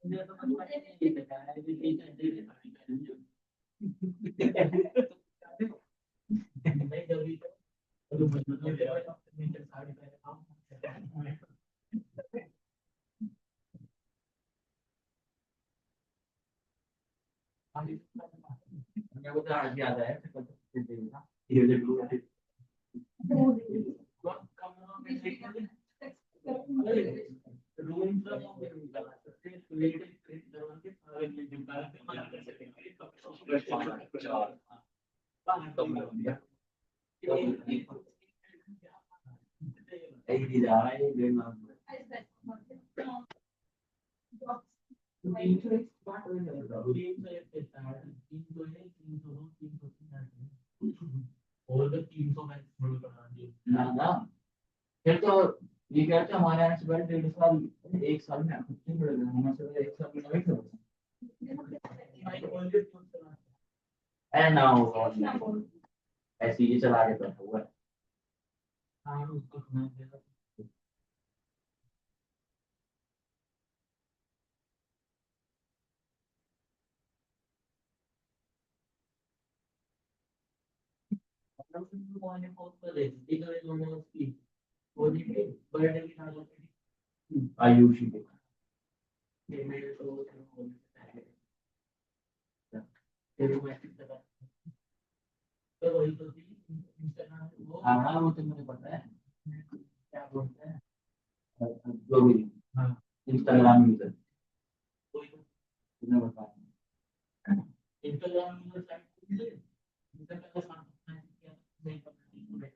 मुझे तो पता नहीं था कि टीचर दे देता है। नहीं जल्दी तो मतलब ले आया टीचर साड़ी पहने काम। मेरे को तो आज याद आया, ये जो और 300 में ना ना, फिर तो ये कहते हैं हमारे यहाँ से पहले 1.5 साल, एक साल में कुछ नहीं पड़ेगा, हमारे से एक साल में नहीं पड़ेगा। है ना, वो ऐसे ही चला के बैठा हुआ है। हाँ, उसको सुना देगा। मतलब वो वाले फोन पर देखी तो ये लोगों की वो नहीं थी, बर्थडे की शादी थी आयुषी के, ये मेरे को बोलने से पहले फिर वो मैसेज करा, तो वही तो थी इंस्टाग्राम पे वो। हाँ हाँ, वो तो मुझे पता है, क्या बोलते हैं, जो भी। हाँ, इंस्टाग्राम यूजर, कोई तो तुम्हें बताया इंस्टाग्राम यूजर साइट से इंस्टाग्राम का मैसेज किया, नहीं पता नहीं बोलेगा।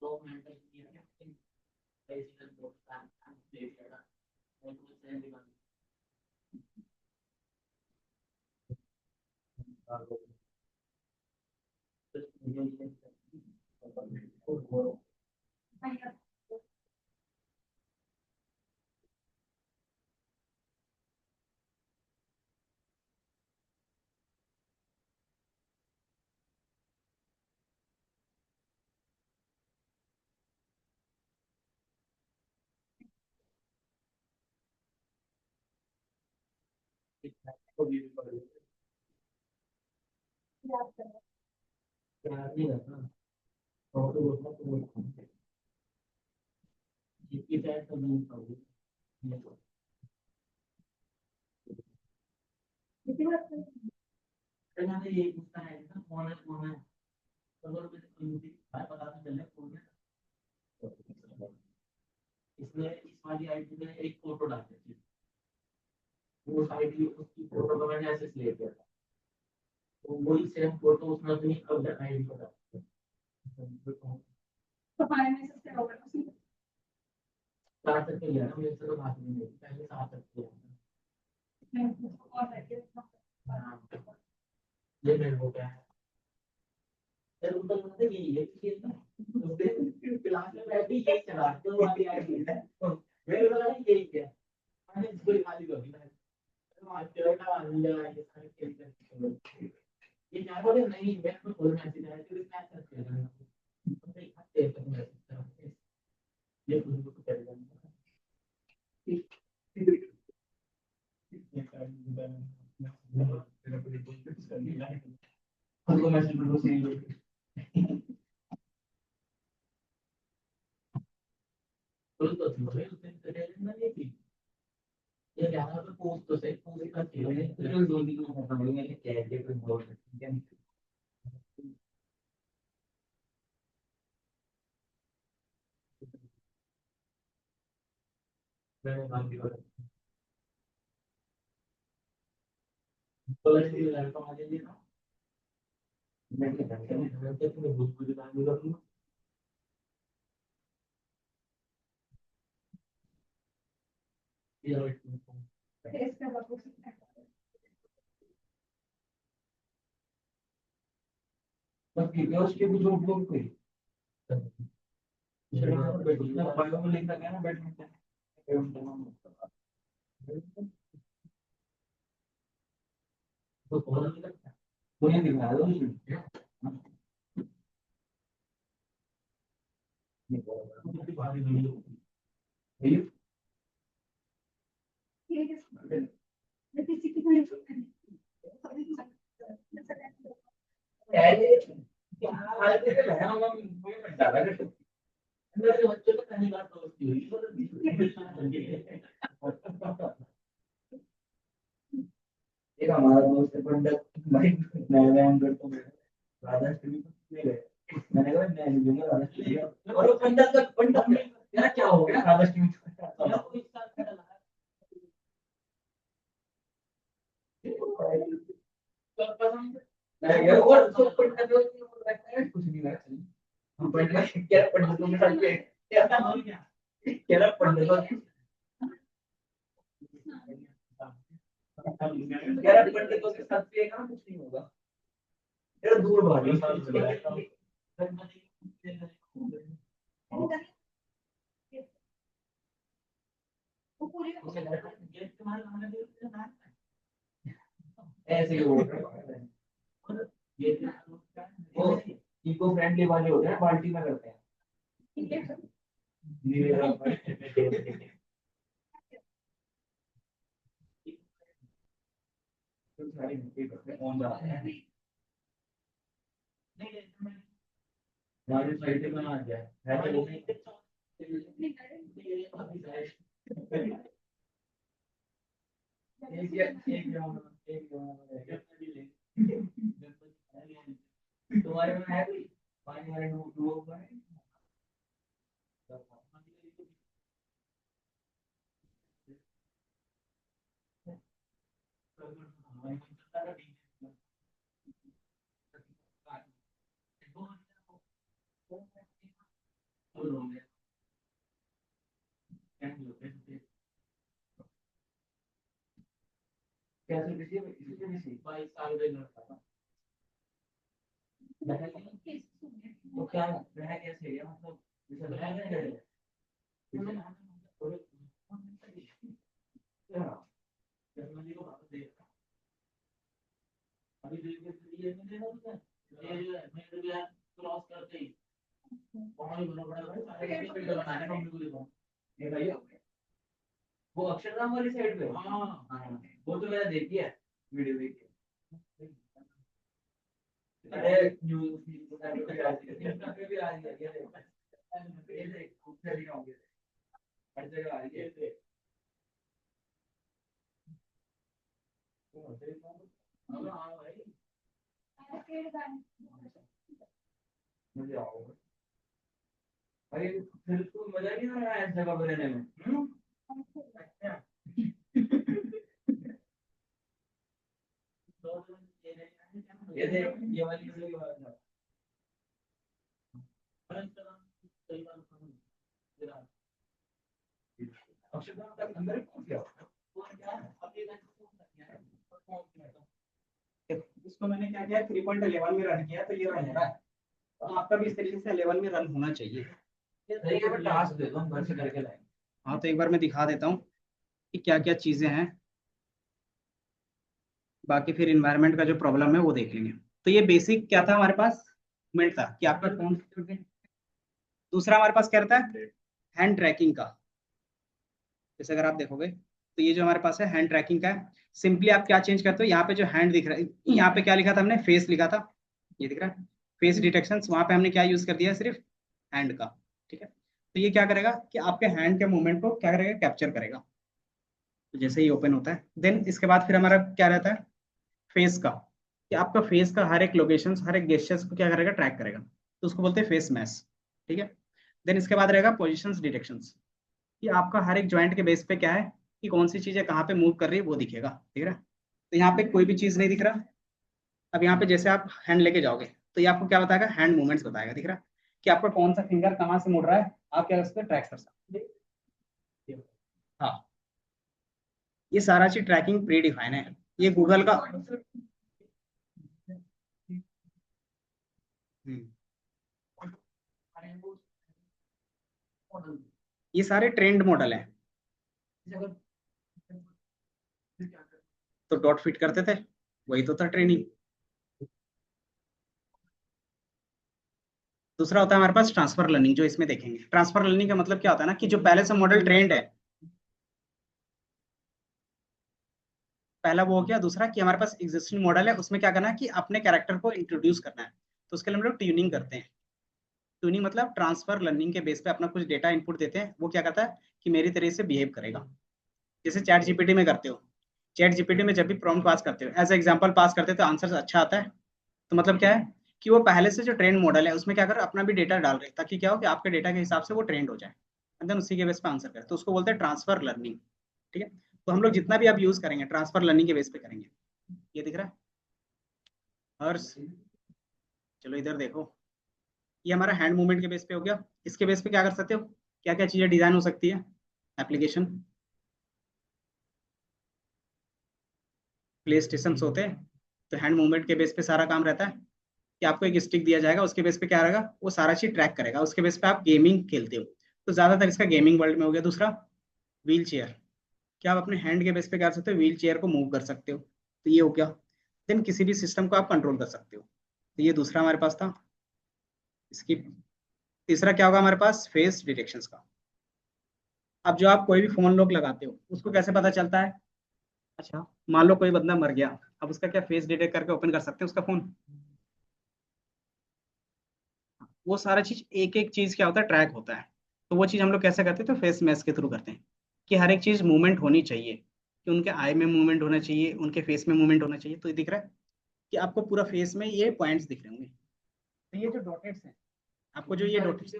तो मैंने किया ऐसे बोलता है दे दिया, और वो सेंड कर दिया। इसलिए इस वाली आईडी में एक फोटो डालते थे, वो आईडी उसकी फोटो को मैंने ऐसे सिलेक्ट किया था, तो वही सेम फोटो उसने अपनी अदर आईडी पर डाला। तो हमारे में से होगा उसी साथ तक किया ना, मेरे से तो बात नहीं हुई, पहले साथ तक किया हाँ, ये मेरे को क्या है सर, उनका मतलब यही है कि उसने क्लास में बैठी यही चला तो वाली आईडी है, मेरे को लगा यही क्या मैंने इसको खाली कर दिया, ये क्या बोले नहीं मैं तो फुल मैसेज आया तो इसमें ऐसा कर रहा हूं तो एक हफ्ते तक मैसेज ये कुछ कुछ कर रहा हूं हमको मैसेज बिल्कुल सही है तो भाई उसने करे ना ये क्या है तो पोस्ट तो सही पोस्ट का चाहिए तो दो दिन में खत्म हो गया क्या है कोई बोल ठीक है मैंने बात की तो ये लड़का मुझे दिया मैं क्या करता हूं मैं कहता हूं बहुत बुरी बात बोल रहा हूं बस वीडियोस के भी जो लोग कोई बैठना बायो में लिखा गया ना बैडमिंटन तो कौन नहीं करता मुझे दिखा दो नहीं पहले क्या हाल थे मैं हम मुझे डाला कर मेरे बच्चों को पहली बार दोस्ती हुई एक हमारा दोस्त है पंडित भाई मैं अंदर तो राधा स्टडी नहीं गए मैंने कहा मैं नहीं दूंगा राधा स्टडी और वो पंडित में यार क्या हो गया राधा स्टडी यार और तो पंडित कुछ नहीं है हम पंडित क्या पंडितों के साथ क्या पंडितों यार पंडितों के साथ भी काम कुछ नहीं होगा यार दूर भागी ऐसे ही हो वो इको फ्रेंडली वाले होते हैं बाल्टी में करते हैं कौन जाते हैं हमारे साइड से बना दिया है तो तुम्हारे में है कोई पानी वाले डूबो कैसे किसी किसी 22 साल का लड़का तो क्या वह कैसे है मतलब जैसे वह है जर्मनी को अभी ये मैं क्रॉस करते ही पानी बना बड़ा भाई सारे बनाने को ये भाई वो अक्षरधाम वाली साइड पे। हाँ हाँ, वो तो मैंने देखी है, वीडियो देखी है। अरे न्यूज़ पे भी आ रही है ये देख, ये देख खूब सारी होंगे, हर जगह आ रही है। हाँ हाँ भाई, मुझे आओ भाई, फिर तो मजा नहीं आ रहा है इस जगह पर रहने में। अच्छा। ये देख, ये वाली वीडियो की बात है। अक्षरधाम तक अंदर पहुंच गया। इसको मैंने क्या किया, 3.11 में रन किया तो ये रन हो रहा है। तो आपका भी इस तरीके से 11 में रन होना चाहिए। सही है, टास्क दे दो, हम घर से करके लाएंगे। हाँ तो एक बार मैं दिखा देता हूँ कि क्या क्या चीजें हैं, बाकी फिर इन्वायरमेंट का जो प्रॉब्लम है वो देख लेंगे। तो ये बेसिक क्या था हमारे पास, मूवमेंट था कि आपका फोन। दूसरा हमारे पास क्या रहता है, हैंड ट्रैकिंग का। जैसे अगर आप देखोगे तो ये जो हमारे पास है हैंड ट्रैकिंग का है। सिंपली आप क्या चेंज करते हो, यहाँ पे जो हैंड दिख रहा है, यहाँ पे क्या लिखा था हमने, फेस लिखा था, ये दिख रहा है फेस डिटेक्शन, वहां पे हमने क्या यूज कर दिया, सिर्फ हैंड का। ठीक है, तो ये क्या करेगा कि आपके हैंड के मूवमेंट को क्या करेगा, कैप्चर करेगा। तो जैसे ही ओपन होता है, देन इसके बाद फिर हमारा क्या रहता है, फेस का, कि आपका फेस का हर एक लोकेशन, हर एक गेस्चर्स को क्या करेगा, ट्रैक करेगा। तो उसको बोलते हैं फेस मैश। ठीक है, देन इसके बाद रहेगा पोजिशन डिटेक्शंस, कि आपका हर एक ज्वाइंट के बेस पे क्या है, कि कौन सी चीजें कहाँ पे मूव कर रही है वो दिखेगा। ठीक है, तो यहाँ पे कोई भी चीज नहीं दिख रहा। अब यहाँ पे जैसे आप हैंड लेके जाओगे तो ये आपको क्या बताएगा, हैंड मूवमेंट्स बताएगा, दिख रहा है कि आपका कौन सा फिंगर कहाँ से मुड़ रहा है, आप क्या उसको ट्रैक कर सकते हैं। हाँ, ये सारा चीज ट्रैकिंग प्री डिफाइन है, ये गूगल का। हम्म, ये सारे ट्रेंड मॉडल हैं। तो डॉट फिट करते थे, वही तो था ट्रेनिंग। दूसरा होता है हमारे पास ट्रांसफर लर्निंग, जो इसमें देखेंगे। ट्रांसफर लर्निंग का मतलब क्या होता है ना, कि जो पहले से मॉडल ट्रेंड है, पहला वो हो गया। दूसरा कि हमारे पास एग्जिस्टिंग मॉडल है, उसमें क्या करना है कि अपने कैरेक्टर को इंट्रोड्यूस करना है। तो उसके लिए हम लोग ट्यूनिंग करते हैं। ट्यूनिंग मतलब ट्रांसफर लर्निंग के बेस पे अपना कुछ डेटा इनपुट देते हैं, वो क्या करता है कि मेरी तरह से बिहेव करेगा। जैसे चैट जीपीटी में करते हो, चैट जीपीटी में जब भी प्रॉम्प्ट पास करते हो, एज एग्जांपल पास करते हो तो आंसर अच्छा आता है। तो मतलब क्या है कि वो पहले से जो ट्रेंड मॉडल है उसमें क्या कर अपना भी डेटा डाल रहे हैं, ताकि क्या हो कि आपके डेटा के हिसाब से वो ट्रेंड हो जाए, एंड देन उसी के बेस पे आंसर करें। तो उसको बोलते हैं ट्रांसफर लर्निंग। ठीक है, तो हम लोग जितना भी आप यूज करेंगे ट्रांसफर लर्निंग के बेस पे करेंगे। ये दिख रहा है हर्ष, चलो इधर देखो। ये हमारा हैंड मूवमेंट के बेस पे हो गया। इसके बेस पे क्या कर सकते हो, क्या क्या चीजें डिजाइन हो सकती है, एप्लीकेशन। प्ले स्टेशन होते हैं, तो हैंड मूवमेंट के बेस पे सारा काम रहता है, कि आपको एक स्टिक दिया जाएगा, उसके बेस पे क्या रहेगा, वो सारा चीज ट्रैक करेगा। उसके बेस पे आप गेमिंग खेलते हो, तो ज्यादातर इसका गेमिंग वर्ल्ड में हो गया। दूसरा व्हील चेयर, क्या आप अपने हैंड के बेस पे क्या कर सकते हो, व्हील चेयर को मूव कर सकते हो, तो ये हो गया। देन किसी भी सिस्टम को आप कंट्रोल कर सकते हो, तो ये दूसरा हमारे पास था। इसकी तीसरा क्या होगा हमारे पास, फेस डिटेक्शंस का। अब जो आप कोई भी फोन लॉक लगाते हो उसको कैसे पता चलता है, अच्छा मान लो कोई बंदा मर गया, अब उसका क्या फेस डिटेक्ट करके ओपन कर सकते हैं उसका फोन। वो सारा चीज एक एक चीज क्या होता है, ट्रैक होता है। तो वो चीज हम लोग कैसे करते हैं, तो फेस मैच के थ्रू करते हैं, कि हर एक चीज मूवमेंट होनी चाहिए, कि उनके आई में मूवमेंट होना चाहिए, उनके फेस में मूवमेंट होना चाहिए। तो ये दिख रहा है कि आपको पूरा फेस में ये पॉइंट्स दिख रहे होंगे। तो ये जो डॉटेड्स हैं, आपको जो ये डॉटेड्स,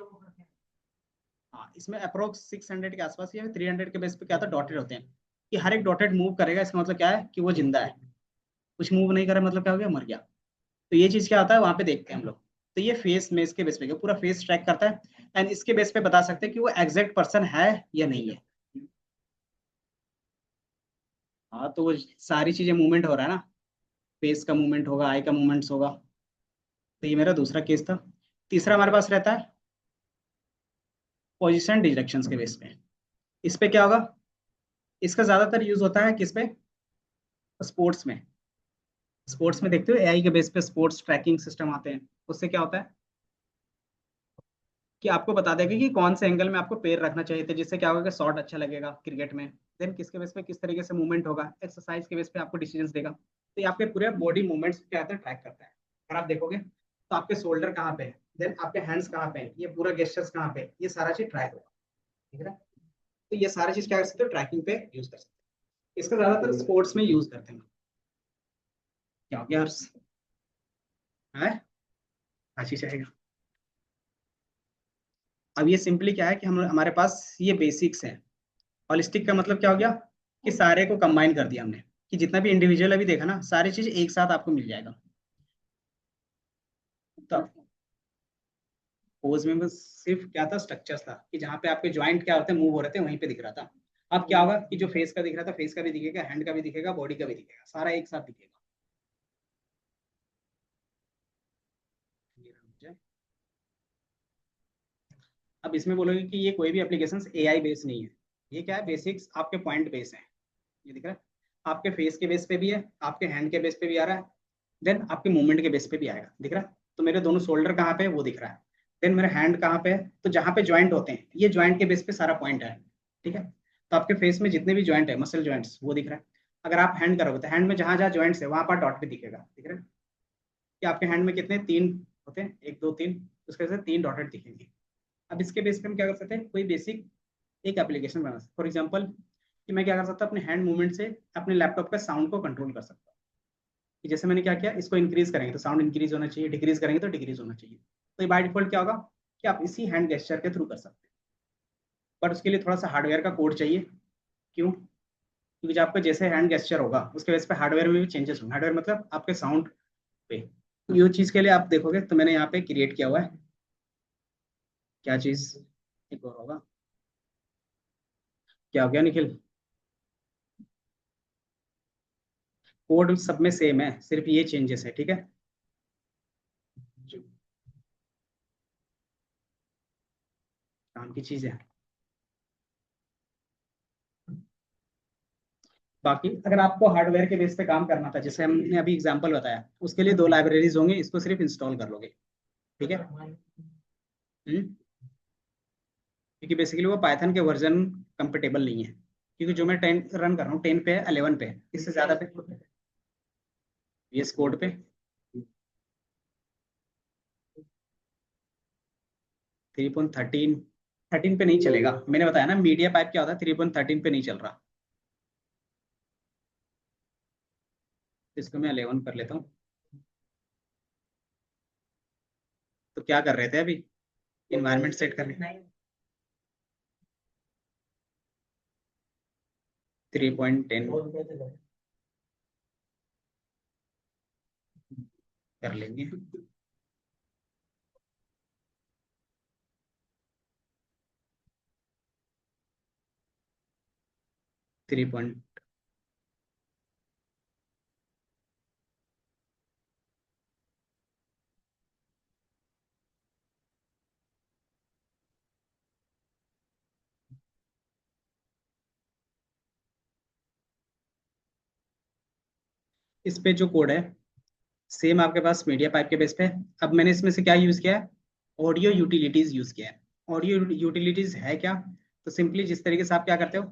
हाँ इसमें अप्रोक्स 600 के आसपास या 300 के बेस पे क्या होता है, डॉटेड होते हैं। कि हर एक डॉटेड मूव करेगा, इसका मतलब क्या है कि वो जिंदा है। कुछ मूव नहीं करे मतलब क्या हो गया, मर गया। तो ये चीज क्या होता है वहां पे देखते हैं हम लोग। तो ये फेस में इसके बेस पे पूरा फेस ट्रैक करता है, एंड इसके बेस पे बता सकते हैं कि वो एग्जैक्ट पर्सन है या नहीं है। हाँ तो वो सारी चीजें मूवमेंट हो रहा है ना, फेस का मूवमेंट होगा, आई का मूवमेंट्स होगा। तो ये मेरा दूसरा केस था। तीसरा हमारे पास रहता है पोजिशन डिडक्शंस के बेस पे। इस पे क्या होगा, इसका ज्यादातर यूज होता है किस पे, स्पोर्ट्स में। स्पोर्ट्स में देखते हो एआई के बेस पे स्पोर्ट्स ट्रैकिंग सिस्टम आते हैं। उससे क्या होता है कि आपको बता देगा कि कौन से एंगल में आपको पैर रखना चाहिए था, जिससे क्या होगा कि शॉट अच्छा लगेगा क्रिकेट में, देन किसके बेस पे किस तरीके से मूवमेंट होगा, एक्सरसाइज के बेस पे आपको डिसीजंस देगा। तो ये आपके पूरे बॉडी मूवमेंट्स क्या होता है ट्रैक करता है। अगर आप देखोगे तो आपके शोल्डर कहाँ पे है, देन आपके हैंड्स कहाँ पे है, ये पूरा गेस्चर्स कहाँ पे है, ये सारा चीज ट्रैक होगा। ठीक है ना। तो ये सारी चीज क्या कर सकते हो, ट्रैकिंग पे यूज कर सकते हैं। इसका ज्यादातर स्पोर्ट्स में यूज करते हैं। क्या हो गया हर्ष, है अच्छी रहेगा। अब ये सिंपली क्या है कि हम हमारे पास ये बेसिक्स हैं। हॉलिस्टिक का मतलब क्या हो गया कि सारे को कंबाइन कर दिया हमने, कि जितना भी इंडिविजुअल अभी देखा ना, सारी चीज एक साथ आपको मिल जाएगा। तो पोज में बस सिर्फ क्या था, स्ट्रक्चर्स था, कि जहाँ पे आपके ज्वाइंट क्या होते हैं मूव हो रहे थे वहीं पे दिख रहा था। अब क्या होगा कि जो फेस का दिख रहा था फेस का भी दिखेगा, हैंड का भी दिखेगा, बॉडी का भी दिखेगा, सारा एक साथ दिखेगा। अब इसमें बोलोगे कि ये कोई भी एप्लीकेशन एआई बेस नहीं है, ये क्या है, बेसिक्स आपके पॉइंट बेस है। ये दिख रहा है, आपके फेस के बेस पे भी है, आपके हैंड के बेस पे भी आ रहा है, देन आपके मूवमेंट के बेस पे भी आएगा। दिख रहा है, तो मेरे दोनों शोल्डर कहाँ पे है वो दिख रहा है, देन मेरे हैंड कहाँ पे है, तो जहाँ पे ज्वाइंट होते हैं ये ज्वाइंट के बेस पे सारा पॉइंट है। ठीक है, तो आपके फेस में जितने भी ज्वाइंट है मसल ज्वाइंट्स वो दिख रहा है। अगर आप हैंड करोगे तो हैंड में जहां जहां ज्वाइंट्स है वहां पर डॉट भी दिखेगा। दिख रहा है कि आपके हैंड में कितने, तीन होते हैं, एक दो तीन, उसके वजह से तीन डॉटेड दिखेंगे। अब इसके बेस पे हम क्या कर सकते हैं, कोई बेसिक एक एप्लीकेशन बना सकते, फॉर एग्जाम्पल कि मैं क्या कर सकता हूँ अपने हैंड मूवमेंट से अपने लैपटॉप का साउंड को कंट्रोल कर सकता हूँ। कि जैसे मैंने क्या किया, इसको इंक्रीज करेंगे तो साउंड इंक्रीज होना चाहिए, डिक्रीज करेंगे तो डिक्रीज होना चाहिए। तो ये बाय डिफॉल्ट क्या होगा कि आप इसी हैंड गेस्चर के थ्रू कर सकते हैं। बट उसके लिए थोड़ा सा हार्डवेयर का कोड चाहिए। क्यों, क्योंकि जब आपका जैसे हैंड गेस्चर होगा उसके बेस पे हार्डवेयर में भी चेंजेस होंगे। हार्डवेयर मतलब आपके साउंड पे। ये चीज के लिए आप देखोगे तो मैंने यहाँ पे क्रिएट किया हुआ है, क्या चीज, एक और होगा, क्या हो गया निखिल, कोड सब में सेम है, सिर्फ ये चेंजेस है। ठीक है, जो काम की चीज है। बाकी अगर आपको हार्डवेयर के बेस पे काम करना था, जैसे हमने अभी एग्जांपल बताया, उसके लिए दो लाइब्रेरीज होंगे, इसको सिर्फ इंस्टॉल कर लोगे। ठीक है, क्योंकि बेसिकली वो पाइथन के वर्जन कंपेटेबल नहीं है, क्योंकि जो मैं 10 रन कर रहा हूँ 10 पे है, 11 पे है, इससे ज्यादा पे VS कोड पे 3.13, 13 पे नहीं चलेगा। मैंने बताया ना मीडिया पाइप क्या होता है, 3.13 पे नहीं चल रहा। इसको मैं 11 कर लेता हूँ। तो क्या कर रहे थे अभी, इन्वायरमेंट सेट कर रहे हैं, 3.10 कर लेंगे। 3. इस पे जो कोड है सेम आपके पास मीडिया पाइप के बेस पे है। अब मैंने इसमें से क्या यूज किया है, ऑडियो यूटिलिटीज यूज किया है। ऑडियो यूटिलिटीज है क्या, तो सिंपली जिस तरीके से आप क्या करते हो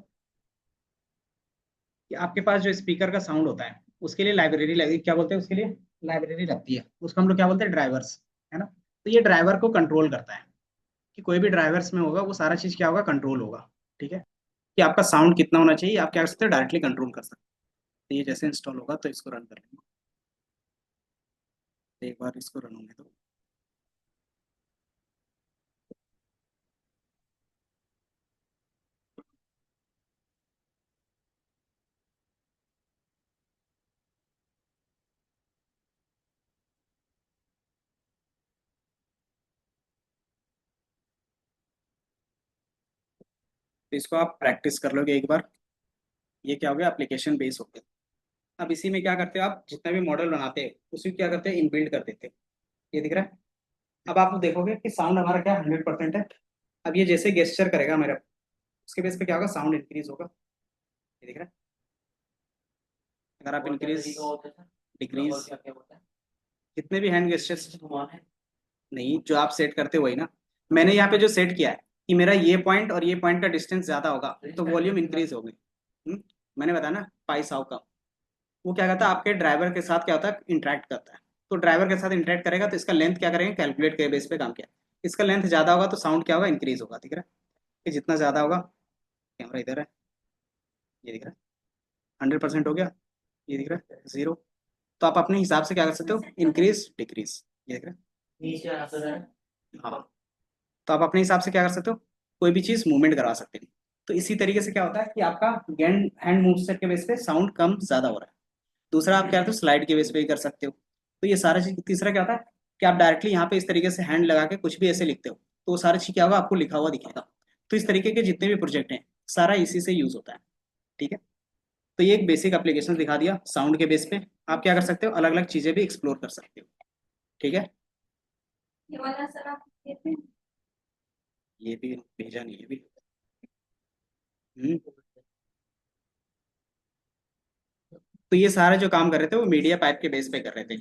कि आपके पास जो स्पीकर का साउंड होता है उसके लिए लाइब्रेरी लगी, क्या बोलते हैं उसके लिए, लाइब्रेरी लगती है, उसको हम लोग क्या बोलते हैं, ड्राइवर्स, है ना। तो ये ड्राइवर को कंट्रोल करता है, कि कोई भी ड्राइवर्स में होगा वो सारा चीज क्या होगा, कंट्रोल होगा। ठीक है, कि आपका साउंड कितना होना चाहिए आप क्या कर सकते हो, डायरेक्टली कंट्रोल कर सकते हो। तो ये जैसे इंस्टॉल होगा तो इसको रन कर लेंगे, एक बार इसको रन होने दो। तो इसको आप प्रैक्टिस कर लोगे एक बार। ये क्या हो गया, एप्लीकेशन बेस हो गया। अब इसी में क्या करते हो, आप जितना भी मॉडल बनाते हैं उसी को क्या करते हैं, इनबिल्ड कर देते हैं। ये दिख रहा है, अब आप देखोगे कि साउंड हमारा क्या 100% है। अब ये जैसे गेस्चर करेगा मेरा, उसके बेस पे क्या होगा, साउंड इंक्रीज होगा। ये दिख रहा है, अगर आप इंक्रीज डिक्रीज जितने भी हैंड गेस्चर्स, नहीं जो आप सेट करते हो वही ना। मैंने यहाँ पे जो सेट किया है कि मेरा ये पॉइंट और ये पॉइंट का डिस्टेंस ज्यादा होगा तो वॉल्यूम इंक्रीज होगी। मैंने बताया ना पाई साव का, वो क्या करता है आपके ड्राइवर के साथ क्या होता है इंटरेक्ट करता है। तो ड्राइवर के साथ इंटरेक्ट करेगा तो इसका लेंथ क्या करेंगे कैलकुलेट के बेस पे काम किया। इसका लेंथ ज़्यादा होगा तो साउंड क्या होगा इंक्रीज होगा, दिख रहा है कि जितना ज़्यादा होगा, कैमरा इधर है, ये दिख रहा है 100% हो गया, ये दिख रहा है 0। तो आप अपने हिसाब से क्या कर सकते हो इंक्रीज डिक्रीज, ये दिख रहा नीचे आता है। है हाँ। तो आप अपने हिसाब से क्या कर सकते हो कोई भी चीज़ मूवमेंट करवा सकते हो। तो इसी तरीके से क्या होता है कि आपका हैंड हैंड मूवसेट के बेस पे साउंड कम ज़्यादा हो रहा है। दूसरा आप क्या करते हो स्लाइड के बेस पे भी कर सकते हो। तो ये सारा चीज, तीसरा क्या होता है कि आप डायरेक्टली यहाँ पे इस तरीके से हैंड लगा के कुछ भी ऐसे लिखते हो तो वो सारी चीज क्या होगा आपको लिखा हुआ दिखेगा। तो इस तरीके के जितने भी प्रोजेक्ट हैं सारा इसी से यूज होता है। ठीक है। तो ये एक बेसिक एप्लीकेशन दिखा दिया साउंड के बेस पे। आप क्या कर सकते हो अलग अलग चीजें भी एक्सप्लोर कर सकते हो। ठीक है। ये वाला सर आप देते हैं? ये भी भेजा नहीं है भी। हम्म। तो ये सारा जो काम कर रहे थे वो मीडिया पाइप के बेस पे कर रहे थे।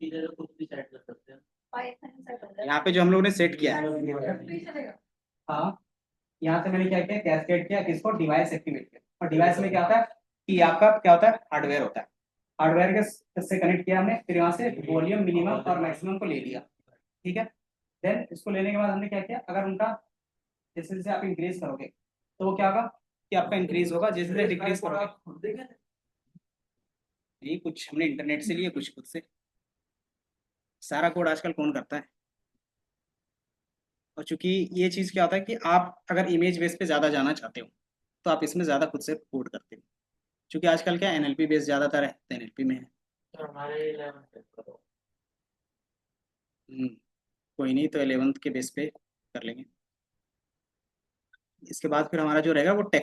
इधर कुछ भी सेट कर सकते हैं। यहाँ पे जो हम लोग ने सेट किया है, चलेगा। हाँ, यहाँ से मैंने क्या किया कैस्केड किया किसको डिवाइस एक्टिवेट किया। और डिवाइस में क्या होता है कि आपका क्या होता है हार्डवेयर होता है। हार्डवेयर के से कनेक्ट किया हमने, फिर यहाँ से वॉल्यूम मिनिमम और मैक्सिमम को ले लिया। ठीक है। देन इसको लेने के बाद हमने क्या किया अगर उनका जैसे जैसे आप इंक्रीज करोगे तो वो क्या होगा कि आपका इंक्रीज होगा, जैसे जैसे डिक्रीज करोगे। ये कुछ हमने इंटरनेट से लिए कुछ खुद से, सारा कोड आजकल कौन करता है। और चूंकि ये चीज़ क्या होता है कि आप अगर इमेज बेस पे ज़्यादा जाना चाहते हो तो आप इसमें ज़्यादा खुद से कोड करते हो। क्योंकि आजकल क्या एनएलपी बेस ज़्यादातर है तो एनएलपी में है। तो हमारे 11 सेट करो। हम्म, कोई नहीं तो 11th के बेस पे कर लेंगे। इसके बाद फिर हमारा जो रहेगा वो